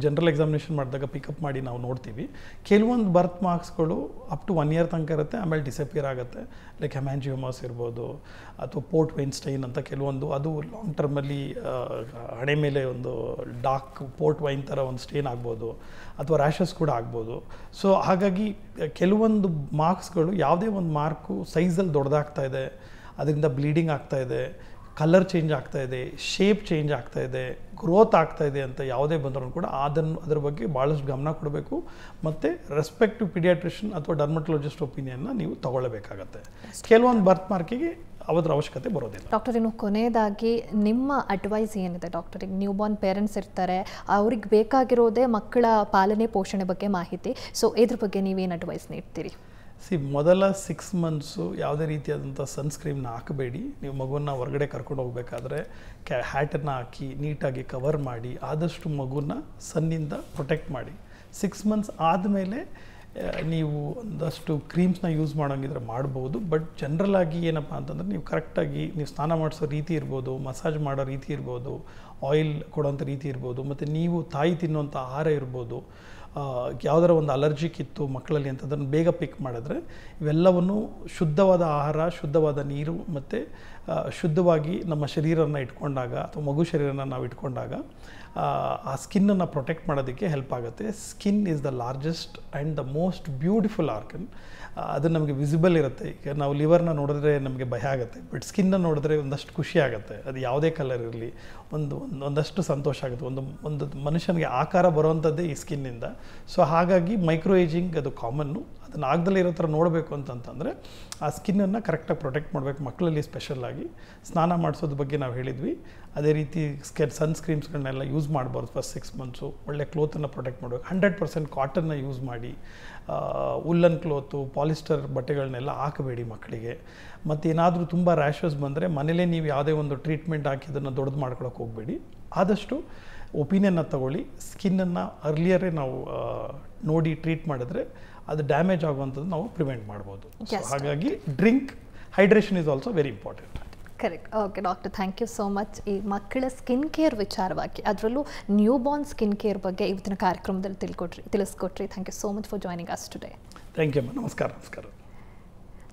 ಜನರಲ್ ಎಕ್ಸಾಮಿನೇಷನ್ ಮಾಡಿದಾಗ ಪಿಕಪ್ ಮಾಡಿ ನಾವು ನೋಡ್ತೀವಿ. ಕೆಲವೊಂದು ಬರ್ತ್ ಮಾರ್ಕ್ಸ್ಗಳು ಅಪ್ ಟು 1 year ತನಕ ಇರುತ್ತೆ, ಆಮೇಲೆ ಡಿಸಪಿಯರ್ ಆಗುತ್ತೆ. ಲೈಕ್ ಹೆಮ್ಯಾಂಜಿಯೋಮಾಸ್ ಇರ್ಬೋದು ಅಥವಾ ಪೋರ್ಟ್ ವೈನ್ಸ್ಟೈನ್ ಅಂತ ಕೆಲವೊಂದು, ಅದು ಲಾಂಗ್ ಟರ್ಮಲ್ಲಿ ಹಣೆ ಮೇಲೆ ಒಂದು ಡಾರ್ಕ್ ಪೋರ್ಟ್ ವೈನ್ ಥರ ಒಂದು ಸ್ಟೇನ್ ಆಗ್ಬೋದು, ಅಥವಾ ರ್ಯಾಷಸ್ ಕೂಡ ಆಗ್ಬೋದು. ಸೊ ಹಾಗಾಗಿ ಕೆಲವೊಂದು ಮಾರ್ಕ್ಸ್ಗಳು ಯಾವುದೇ ಒಂದು ಮಾರ್ಕು ಸೈಜಲ್ಲಿ ದೊಡ್ಡದಾಗ್ತಾ ಇದೆ, ಅದರಿಂದ ಬ್ಲೀಡಿಂಗ್ ಆಗ್ತಾ ಇದೆ, ಕಲರ್ ಚೇಂಜ್ ಆಗ್ತಾ ಇದೆ, ಶೇಪ್ ಚೇಂಜ್ ಆಗ್ತಾ ಇದೆ, ಗ್ರೋತ್ ಆಗ್ತಾ ಇದೆ ಅಂತ ಯಾವುದೇ ಬಂದರೂ ಕೂಡ ಅದ್ರ ಬಗ್ಗೆ ಭಾಳಷ್ಟು ಗಮನ ಕೊಡಬೇಕು. ಮತ್ತು ರೆಸ್ಪೆಕ್ಟಿವ್ ಪೀಡಿಯಾಟ್ರಿಷಿಯನ್ ಅಥವಾ ಡರ್ಮಟೋಲಜಿಸ್ಟ್ ಒಪಿನಿಯನ್ನ ನೀವು ತಗೊಳ್ಳಬೇಕಾಗತ್ತೆ. ಕೆಲವೊಂದು ಬರ್ತ್ ಮಾರ್ಕಿಗೆ ಅದರ ಅವಶ್ಯಕತೆ ಬರೋದಿಲ್ಲ. ಡಾಕ್ಟರ್ ಇನ್ನು ಕೊನೆಯದಾಗಿ ನಿಮ್ಮ ಅಡ್ವೈಸ್ ಏನಿದೆ ಡಾಕ್ಟರ್? ಈಗ ನ್ಯೂ ಬಾರ್ನ್ ಪೇರೆಂಟ್ಸ್ ಇರ್ತಾರೆ, ಅವ್ರಿಗೆ ಬೇಕಾಗಿರೋದೇ ಮಕ್ಕಳ ಪಾಲನೆ ಪೋಷಣೆ ಬಗ್ಗೆ ಮಾಹಿತಿ. ಸೊ ಇದ್ರ ಬಗ್ಗೆ ನೀವೇನು ಅಡ್ವೈಸ್ ನೀಡ್ತೀರಿ? ಮೊದಲ 6 months ಯಾವುದೇ ರೀತಿಯಾದಂಥ ಸನ್ಸ್ಕ್ರೀಮ್ನ ಹಾಕಬೇಡಿ. ನೀವು ಮಗುವನ್ನು ಹೊರಗಡೆ ಕರ್ಕೊಂಡು ಹೋಗಬೇಕಾದ್ರೆ ಹ್ಯಾಟನ್ನು ಹಾಕಿ ನೀಟಾಗಿ ಕವರ್ ಮಾಡಿ ಆದಷ್ಟು ಮಗುನ ಸನ್ನಿಂದ ಪ್ರೊಟೆಕ್ಟ್ ಮಾಡಿ. 6 months ಆದಮೇಲೆ ನೀವು ಒಂದಷ್ಟು ಕ್ರೀಮ್ಸ್ನ ಯೂಸ್ ಮಾಡೋಂಗಿದ್ರೆ ಮಾಡ್ಬೋದು. ಬಟ್ ಜನರಲ್ ಆಗಿ ಏನಪ್ಪ ಅಂತಂದರೆ, ನೀವು ಕರೆಕ್ಟಾಗಿ ನೀವು ಸ್ನಾನ ಮಾಡಿಸೋ ರೀತಿ ಇರ್ಬೋದು, ಮಸಾಜ್ ಮಾಡೋ ರೀತಿ ಇರ್ಬೋದು, ಆಯಿಲ್ ಕೊಡೋಂಥ ರೀತಿ ಇರ್ಬೋದು, ಮತ್ತು ನೀವು ತಾಯಿ ತಿನ್ನುವಂಥ ಆಹಾರ ಇರ್ಬೋದು, ಯಾವುದರ ಒಂದು ಅಲರ್ಜಿಕ್ ಇತ್ತು ಮಕ್ಕಳಲ್ಲಿ ಅಂತ ಅದನ್ನು ಬೇಗ ಪಿಕ್ ಮಾಡಿದ್ರೆ, ಇವೆಲ್ಲವನ್ನು ಶುದ್ಧವಾದ ಆಹಾರ, ಶುದ್ಧವಾದ ನೀರು ಮತ್ತು ಶುದ್ಧವಾಗಿ ನಮ್ಮ ಶರೀರನ ಇಟ್ಕೊಂಡಾಗ ಅಥವಾ ಮಗು ಶರೀರನ ನಾವು ಇಟ್ಕೊಂಡಾಗ ಆ ಸ್ಕಿನ್ನನ್ನು ಪ್ರೊಟೆಕ್ಟ್ ಮಾಡೋದಕ್ಕೆ ಹೆಲ್ಪ್ ಆಗುತ್ತೆ. Skin is the largest and the most beautiful organ. ಅದು ನಮಗೆ ವಿಸಿಬಲ್ ಇರುತ್ತೆ. ಈಗ ನಾವು ಲಿವರ್ನ ನೋಡಿದ್ರೆ ನಮಗೆ ಭಯ ಆಗುತ್ತೆ, ಬಟ್ ಸ್ಕಿನ್ನ ನೋಡಿದ್ರೆ ಒಂದಷ್ಟು ಖುಷಿ ಆಗುತ್ತೆ. ಅದು ಯಾವುದೇ ಕಲರ್ ಇರಲಿ ಒಂದಷ್ಟು ಸಂತೋಷ ಆಗುತ್ತೆ. ಒಂದು ಮನುಷ್ಯನಿಗೆ ಆಕಾರ ಬರುವಂಥದ್ದೇ ಈ ಸ್ಕಿನ್ನಿಂದ. ಸೊ ಹಾಗಾಗಿ ಮೈಕ್ರೋ ಏಜಿಂಗ್ ಅದು ಕಾಮನ್ನು. ಅದನ್ನು ಆಗದಲ್ಲೇ ಇರೋ ಥರ ನೋಡಬೇಕು ಅಂತಂತಂದರೆ ಆ ಸ್ಕಿನ್ನನ್ನು ಕರೆಕ್ಟಾಗಿ ಪ್ರೊಟೆಕ್ಟ್ ಮಾಡಬೇಕು. ಮಕ್ಕಳಲ್ಲಿ ಸ್ಪೆಷಲ್ಲಾಗಿ ಸ್ನಾನ ಮಾಡಿಸೋದ್ರ ಬಗ್ಗೆ ನಾವು ಹೇಳಿದ್ವಿ. ಅದೇ ರೀತಿ ಸನ್ಸ್ಕ್ರೀಮ್ಸ್ಗಳನ್ನೆಲ್ಲ ಯೂಸ್ ಮಾಡಬಾರ್ದು ಫಸ್ಟ್ 6 months. ಒಳ್ಳೆ ಕ್ಲೋತನ್ನು ಪ್ರೊಟೆಕ್ಟ್ ಮಾಡಬೇಕು. 100% ಕಾಟನ್ನ ಯೂಸ್ ಮಾಡಿ, ಉಲ್ಲನ್ ಕ್ಲೋತು, ಪಾಲಿಸ್ಟರ್ ಬಟ್ಟೆಗಳನ್ನೆಲ್ಲ ಹಾಕಬೇಡಿ ಮಕ್ಕಳಿಗೆ. ಮತ್ತು ಏನಾದರೂ ತುಂಬ ರ್ಯಾಷಸ್ ಬಂದರೆ ಮನೇಲೇ ನೀವು ಯಾವುದೇ ಒಂದು ಟ್ರೀಟ್ಮೆಂಟ್ ಹಾಕಿ ಅದನ್ನು ದೊಡ್ಡದು ಮಾಡ್ಕೊಳಕ್ಕೆ ಹೋಗಬೇಡಿ. ಆದಷ್ಟು ಒಪಿನಿಯನ್ನ ತಗೊಳ್ಳಿ. ಸ್ಕಿನ್ನನ್ನು ಅರ್ಲಿಯರೇ ನಾವು ನೋಡಿ ಟ್ರೀಟ್ ಮಾಡಿದ್ರೆ ಅದು ಡ್ಯಾಮೇಜ್ ಆಗುವಂಥದ್ದು ನಾವು ಪ್ರಿವೆಂಟ್ ಮಾಡ್ಬೋದು. ಹಾಗಾಗಿ hydration is also very important. Correct. Okay doctor, thank you so much. ಈ ಮಕ್ಕಳ ಸ್ಕಿನ್ ಕೇರ್ ವಿಚಾರವಾಗಿ, ಅದರಲ್ಲೂ ನ್ಯೂ ಬಾರ್ನ್ ಸ್ಕಿನ್ ಕೇರ್ ಬಗ್ಗೆ ಇವತ್ತಿನ ಕಾರ್ಯಕ್ರಮದಲ್ಲಿ ತಿಳಿಸ್ಕೊಟ್ರಿ. Thank you so much for joining us today. Thank you. ನಮಸ್ಕಾರ.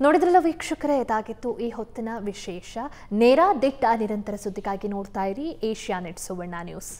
ನೋಡಿದ್ರಲ್ಲ ವೀಕ್ಷಕರೇ, ಇದಾಗಿತ್ತು ಈ ಹೊತ್ತಿನ ವಿಶೇಷ. ನೇರ ದಿಟ್ಟ ನಿರಂತರ ಸುದ್ದಿಗಾಗಿ ನೋಡ್ತಾ ಇರಿ ಏಷ್ಯಾನೆಟ್ ಸುವರ್ಣ ನ್ಯೂಸ್.